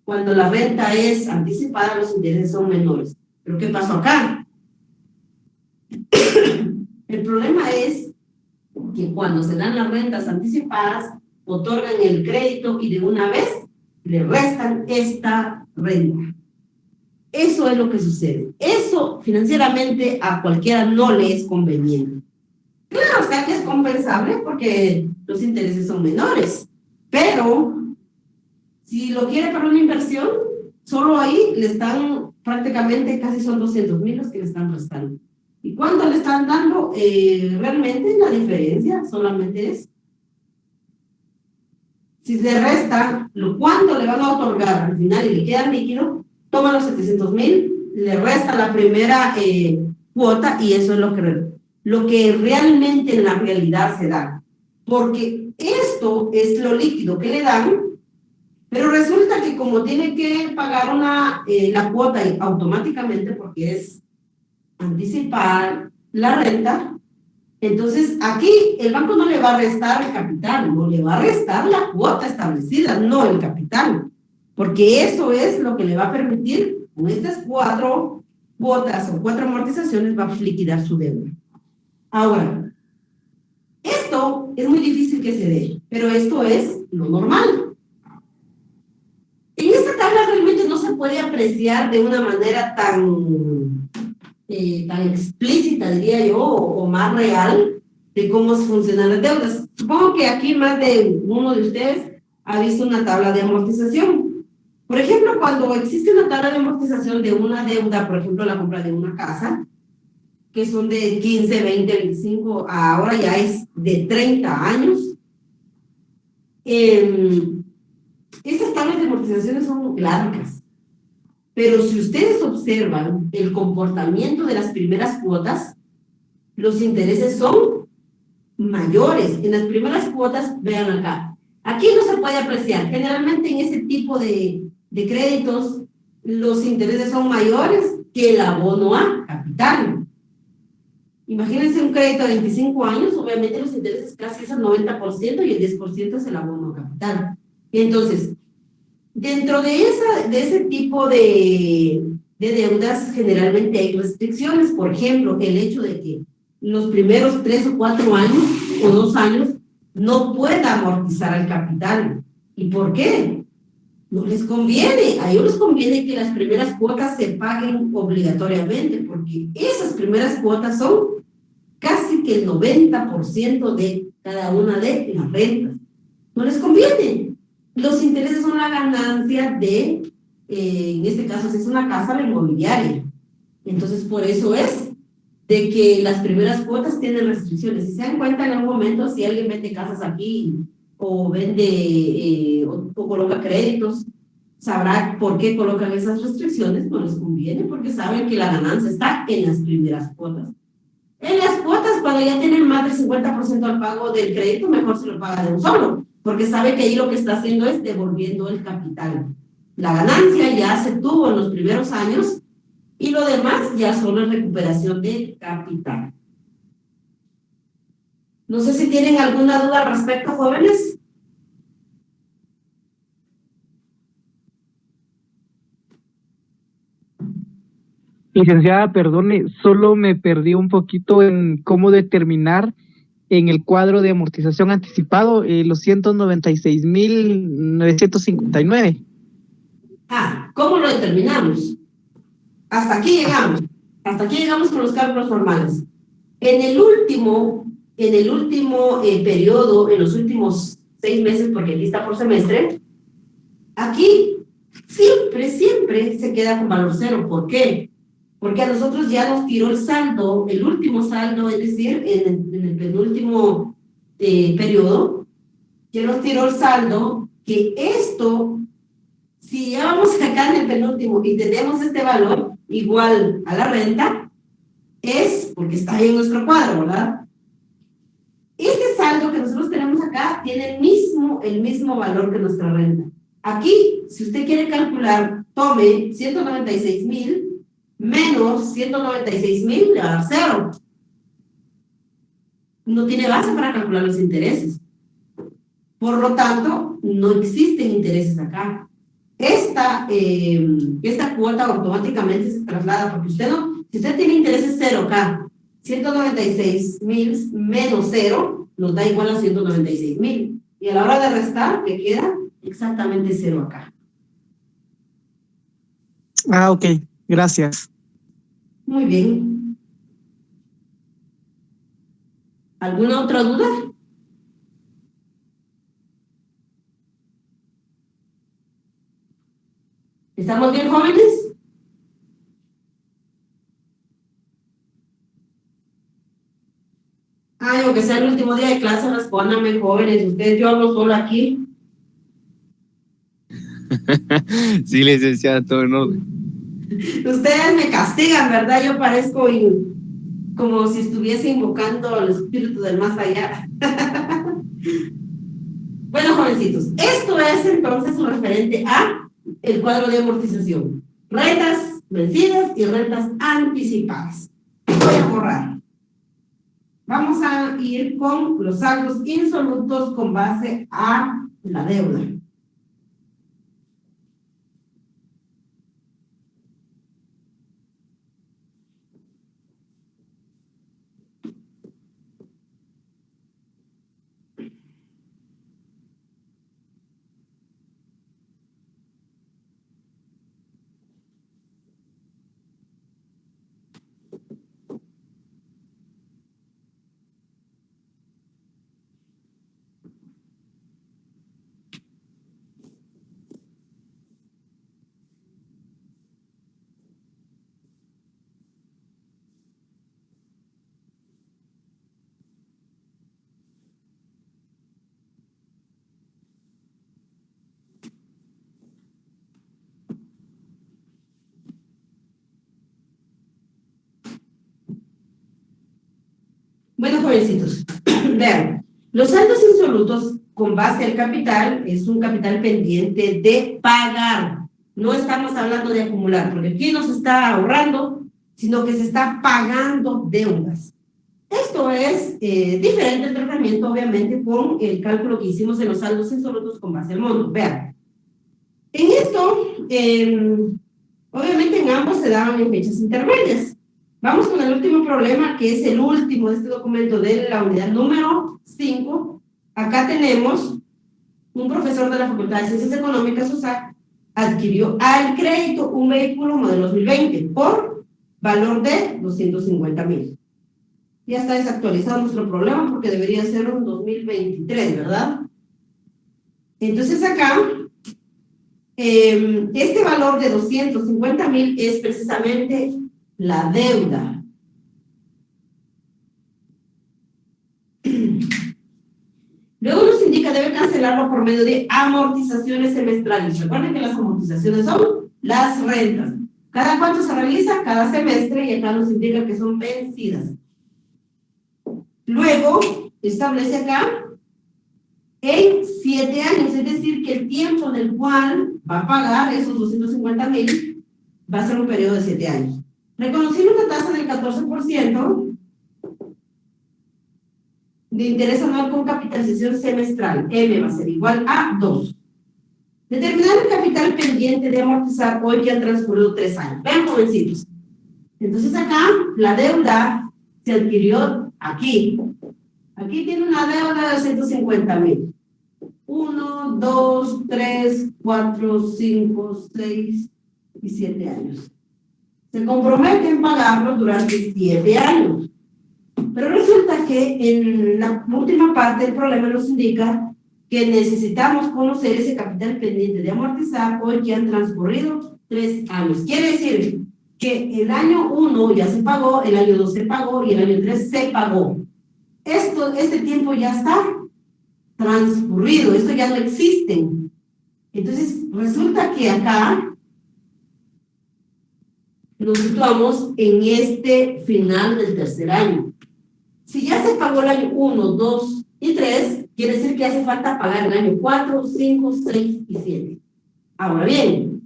S1: Cuando la renta es anticipada, los intereses son menores. ¿Pero qué pasó acá? El problema es que cuando se dan las rentas anticipadas, otorgan el crédito y de una vez le restan esta renta. Eso es lo que sucede. Eso financieramente a cualquiera no le es conveniente. Claro, está que es compensable porque los intereses son menores, pero Si lo quiere para una inversión, solo ahí le están prácticamente casi son 200,000 los que le están restando. ¿Y cuánto le están dando? Realmente la diferencia solamente es, si le resta cuánto le van a otorgar al final y le queda líquido, toma los 700,000, le resta la primera cuota y eso es lo que realmente en la realidad se da. Porque esto es lo líquido que le dan, pero resulta que como tiene que pagar la cuota automáticamente porque es anticipar la renta, entonces aquí el banco no le va a restar el capital, no le va a restar la cuota establecida, no el capital, porque eso es lo que le va a permitir con estas 4 cuotas o 4 amortizaciones va a liquidar su deuda. Ahora, esto es muy difícil que se dé, pero esto es lo normal. En esta tabla realmente no se puede apreciar de una manera tan explícita, diría yo, o más real de cómo funcionan las deudas. Supongo que aquí más de uno de ustedes ha visto una tabla de amortización. Por ejemplo, cuando existe una tabla de amortización de una deuda, por ejemplo, la compra de una casa, que son de 15, 20, 25, ahora ya es de 30 años. Estas tablas de amortizaciones son largas, pero si ustedes observan el comportamiento de las primeras cuotas, los intereses son mayores. En las primeras cuotas, vean acá, aquí no se puede apreciar. Generalmente en ese tipo de créditos, los intereses son mayores que el abono a capital. Imagínense un crédito de 25 años, obviamente los intereses casi es el 90% y el 10% es el abono a capital. Entonces, dentro de ese tipo de deudas, generalmente hay restricciones. Por ejemplo, el hecho de que los primeros 3 o 4 años o 2 años no pueda amortizar el capital. ¿Y por qué? No les conviene. A ellos les conviene que las primeras cuotas se paguen obligatoriamente, porque esas primeras cuotas son casi que el 90% de cada una de las rentas. No les conviene. Los intereses son la ganancia de, en este caso, si es una casa, la inmobiliaria. Entonces, por eso es de que las primeras cuotas tienen restricciones. Si se dan cuenta en algún momento, si alguien vende casas aquí o vende o coloca créditos, sabrá por qué colocan esas restricciones. No les conviene porque saben que la ganancia está en las primeras cuotas. En las cuotas, cuando ya tienen más del 50% al pago del crédito, mejor se lo paga de un solo, porque sabe que ahí lo que está haciendo es devolviendo el capital. La ganancia ya se tuvo en los primeros años y lo demás ya solo es recuperación de capital. No sé si tienen alguna duda al respecto, jóvenes.
S4: Licenciada, perdone, solo me perdí un poquito en cómo determinar en el cuadro de amortización anticipado los 196,959.
S1: ¿Cómo lo determinamos? Hasta aquí llegamos. Hasta aquí llegamos con los cálculos formales. En el último periodo, en los últimos 6 meses, porque aquí está por semestre, aquí siempre se queda con valor cero. ¿Por qué? Porque a nosotros ya nos tiró el saldo, el último saldo, es decir, en el penúltimo periodo, ya nos tiró el saldo, que esto, si ya vamos acá en el penúltimo y tenemos este valor igual a la renta, es porque está ahí en nuestro cuadro, ¿verdad? Este saldo que nosotros tenemos acá tiene el mismo valor que nuestra renta. Aquí, si usted quiere calcular, tome 196,000 menos 196,000, le va a dar 0. No tiene base para calcular los intereses. Por lo tanto, no existen intereses acá. Esta cuota automáticamente se traslada, porque si usted tiene intereses 0 acá, 196,000 menos 0 nos da igual a 196,000. Y a la hora de restar, le queda exactamente 0 acá.
S4: Ok, gracias.
S1: Muy bien. ¿Alguna otra duda? ¿Estamos bien, jóvenes? Ay, aunque sea el último día de clase, respóndanme, jóvenes. Ustedes, yo hablo solo aquí.
S6: Sí, licenciada, todo en orden.
S1: Ustedes me castigan, ¿verdad? Yo parezco como si estuviese invocando al espíritu del más allá. Bueno, jovencitos, esto es entonces referente a el cuadro de amortización. Rentas vencidas y rentas anticipadas. Voy a borrar. Vamos a ir con los saldos insolutos con base a la deuda. Bueno, jovencitos, vean, los saldos insolutos con base al capital es un capital pendiente de pagar. No estamos hablando de acumular, porque aquí no se está ahorrando, sino que se está pagando deudas. Esto es diferente el tratamiento, obviamente, con el cálculo que hicimos en los saldos insolutos con base al monto. Vean, en esto, obviamente en ambos se daban en fechas intermedias. Vamos con el último problema, que es el último de este documento de la unidad número 5. Acá tenemos un profesor de la Facultad de Ciencias Económicas, USAC, adquirió al crédito un vehículo modelo 2020 por valor de 250,000. Ya está desactualizado nuestro problema porque debería ser un 2023, ¿verdad? Entonces acá, este valor de 250,000 es precisamente la deuda. Luego nos indica debe cancelarlo por medio de amortizaciones semestrales. Recuerden que las amortizaciones son las rentas. ¿Cada cuánto se realiza? Cada semestre, y acá nos indica que son vencidas. Luego establece acá en 7 años, es decir, que el tiempo en el cual va a pagar esos 250,000 va a ser un periodo de 7 años. Reconociendo una tasa del 14% de interés anual con capitalización semestral, M va a ser igual a 2. Determinar el capital pendiente de amortizar hoy que han transcurrido 3 años. Vean, jovencitos. Entonces acá la deuda se adquirió aquí. Aquí tiene una deuda de 250,000. 1, 2, 3, 4, 5, 6 y 7 años. Se compromete en pagarlo durante 7 años. Pero resulta que en la última parte del problema nos indica que necesitamos conocer ese capital pendiente de amortizar hoy que han transcurrido 3 años. Quiere decir que el año 1 ya se pagó, el año 2 se pagó y el año 3 se pagó. Este tiempo ya está transcurrido, esto ya no existe. Entonces resulta que acá nos situamos en este final del tercer año. Si ya se pagó el año 1, 2 y 3, quiere decir que hace falta pagar el año 4, 5, 6 y 7. Ahora bien,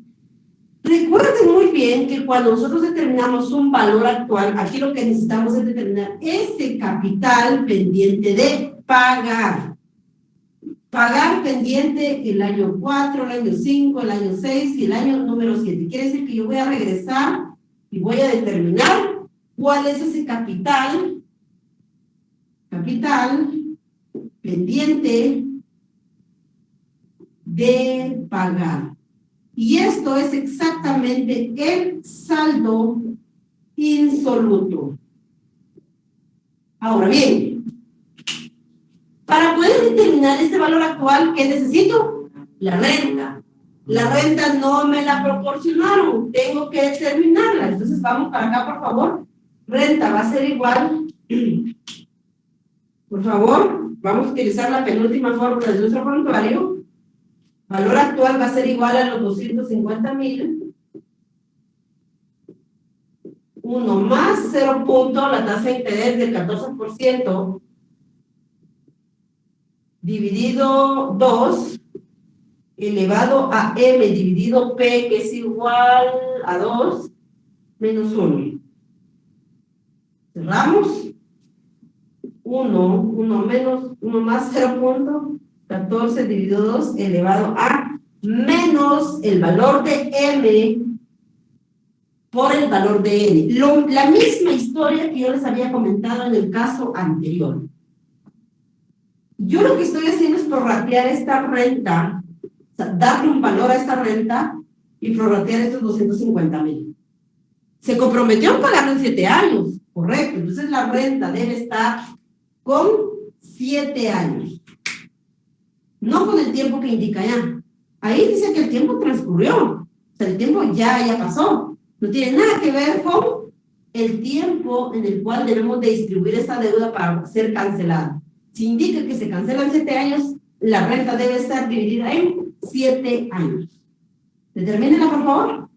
S1: recuerden muy bien que cuando nosotros determinamos un valor actual, aquí lo que necesitamos es determinar ese capital pendiente de pagar. Pagar pendiente el año 4, el año 5, el año 6 y el año número 7. Quiere decir que yo voy a regresar y voy a determinar cuál es ese capital pendiente de pagar. Y esto es exactamente el saldo insoluto. Ahora bien, para poder determinar este valor actual, ¿qué necesito? La renta. La renta no me la proporcionaron, tengo que determinarla. Entonces vamos para acá, por favor. Renta va a ser igual, por favor, vamos a utilizar la penúltima fórmula de nuestro prontuario. Valor actual va a ser igual a los 250,000. 1 más 0 punto, la tasa de interés del 14%, dividido 2, elevado a m dividido p, que es igual a 2, menos 1. Cerramos. 1 menos 1 más 0.14 dividido 2 elevado a menos el valor de m por el valor de n. La misma historia que yo les había comentado en el caso anterior. Yo lo que estoy haciendo es prorratear esta renta, o sea, darle un valor a esta renta y prorratear estos 250,000. Se comprometió a pagarlo en 7 años, correcto. Entonces la renta debe estar con 7 años. No con el tiempo que indica ya. Ahí dice que el tiempo transcurrió. O sea, el tiempo ya pasó. No tiene nada que ver con el tiempo en el cual debemos de distribuir esta deuda para ser cancelada. Si indica que se cancela en 7 años, la renta debe estar dividida en 7 años. Determínela, por favor.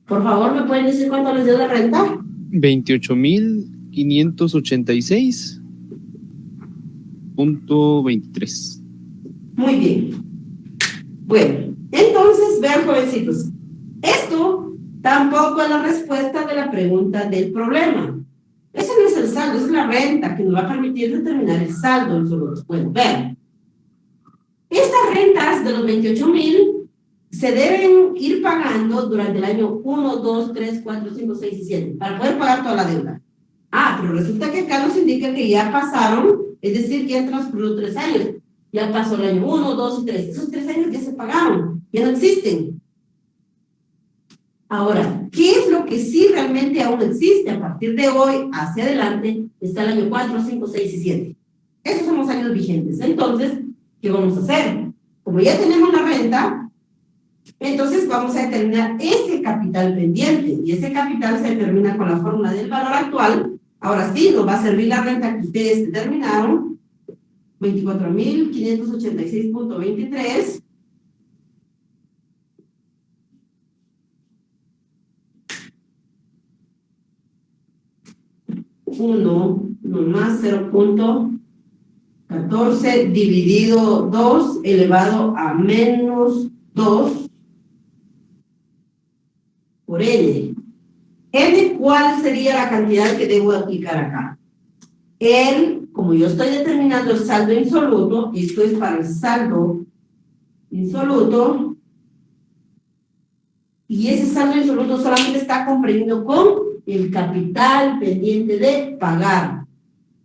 S1: Por favor, ¿me pueden decir cuánto les dio de renta?
S6: 28,586.23.
S1: Muy bien. Bueno, entonces, vean, jovencitos. Esto tampoco es la respuesta de la pregunta del problema. Ese no es el saldo, es la renta que nos va a permitir determinar el saldo. Bueno, vean. Estas rentas de los 28,000 se deben ir pagando durante el año 1, 2, 3, 4, 5, 6 y 7 para poder pagar toda la deuda. Pero resulta que acá nos indica que ya pasaron, es decir, que ya transcurrió 3 años. Ya pasó el año 1, 2 y 3. Esos 3 años ya se pagaron, ya no existen. Ahora, ¿qué es lo que sí realmente aún existe? A partir de hoy hacia adelante está el año 4, 5, 6 y 7. Esos son los años vigentes. Entonces, ¿qué vamos a hacer? Como ya tenemos la renta, entonces vamos a determinar ese capital pendiente, y ese capital se determina con la fórmula del valor actual. Ahora sí, nos va a servir la renta que ustedes determinaron, 24,586.23. Uno más 0.14 dividido 2 elevado a menos 2 por N. N, ¿cuál sería la cantidad que debo aplicar acá? Como yo estoy determinando el saldo insoluto, y esto es para el saldo insoluto, y ese saldo insoluto solamente está comprendido con el capital pendiente de pagar.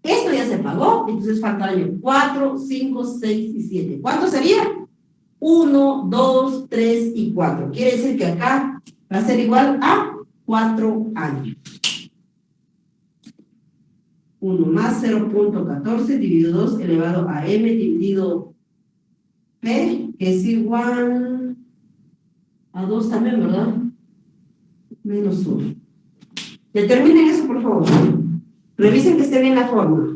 S1: Esto ya se pagó, entonces falta el año 4, 5, 6 y 7. ¿Cuánto sería? 1, 2, 3 y 4. Quiere decir que acá va a ser igual a 4 años. 1 más 0.14 dividido 2 elevado a m dividido p, que es igual A 2 también, ¿verdad? -1. Determinen eso, por favor. Revisen que esté bien la fórmula.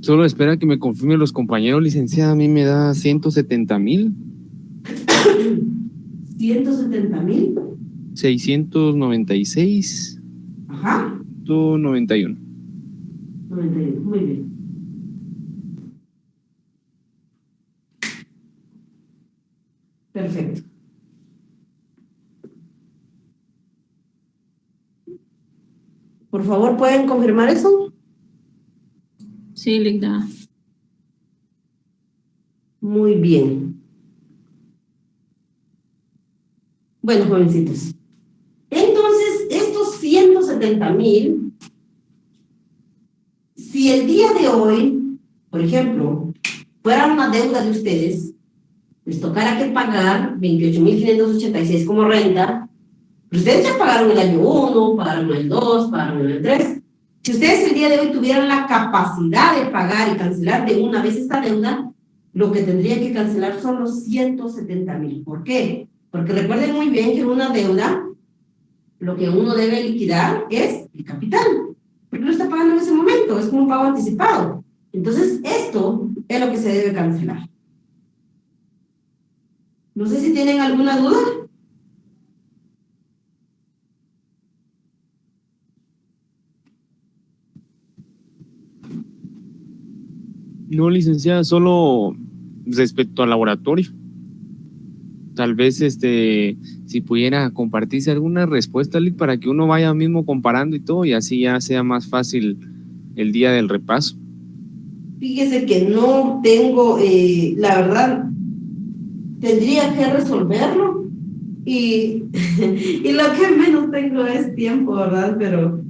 S6: Solo espera que me confirmen los compañeros, licenciada. A mí me da 170,000.
S1: 170,000.
S6: 696.
S1: Ajá.
S6: 91.
S1: 91, muy bien. Perfecto. Por favor, ¿pueden confirmar eso?
S3: Sí, Ligda.
S1: Muy bien. Bueno, jovencitos. Entonces, estos 170,000, si el día de hoy, por ejemplo, fuera una deuda de ustedes, les tocara que pagar 28,586 como renta, pero ustedes ya pagaron el año 1, pagaron el 2, pagaron el 3. Si ustedes el día de hoy tuvieran la capacidad de pagar y cancelar de una vez esta deuda, lo que tendría que cancelar son los 170,000. ¿Por qué? Porque recuerden muy bien que en una deuda, lo que uno debe liquidar es el capital, porque lo está pagando en ese momento, es como un pago anticipado. Entonces, esto es lo que se debe cancelar. No sé si tienen alguna duda.
S6: No, licenciada, solo respecto al laboratorio. Tal vez si pudiera compartirse alguna respuesta, Lic, para que uno vaya mismo comparando y todo, y así ya sea más fácil el día del repaso.
S1: Fíjese que no tengo, la verdad, tendría que resolverlo y, y lo que menos tengo es tiempo, ¿verdad? Pero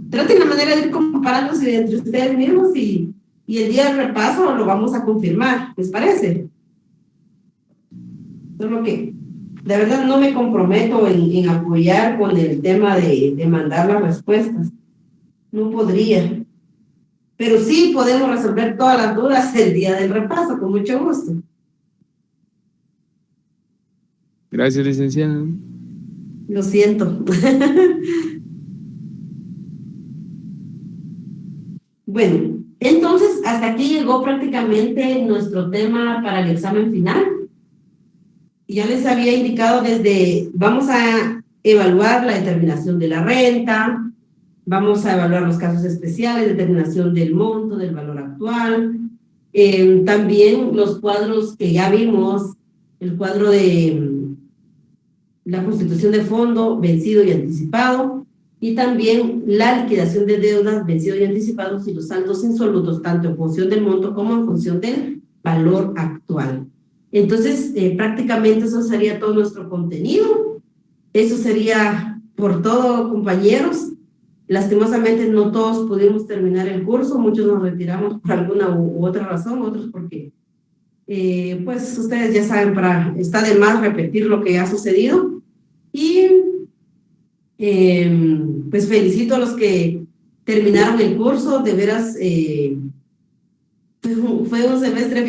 S1: traten la manera de ir comparándose entre ustedes mismos y el día del repaso lo vamos a confirmar, ¿les parece? Solo que de verdad no me comprometo en apoyar con el tema de mandar las respuestas. No podría. Pero sí podemos resolver todas las dudas el día del repaso, con mucho gusto.
S6: Gracias, licenciada.
S1: Lo siento. Bueno, entonces hasta aquí llegó prácticamente nuestro tema para el examen final. Y ya les había indicado vamos a evaluar la determinación de la renta, vamos a evaluar los casos especiales, determinación del monto, del valor actual, también los cuadros que ya vimos, el cuadro de la constitución de fondo vencido y anticipado, y también la liquidación de deudas vencidos y anticipados y los saldos insolutos, tanto en función del monto como en función del valor actual. Entonces, prácticamente eso sería todo nuestro contenido. Eso sería por todo, compañeros. lastimosamente no todos pudimos terminar el curso, muchos nos retiramos por alguna u otra razón, otros porque, pues ustedes ya saben, está de más repetir lo que ha sucedido. Y pues felicito a los que terminaron el curso, de veras, fue un semestre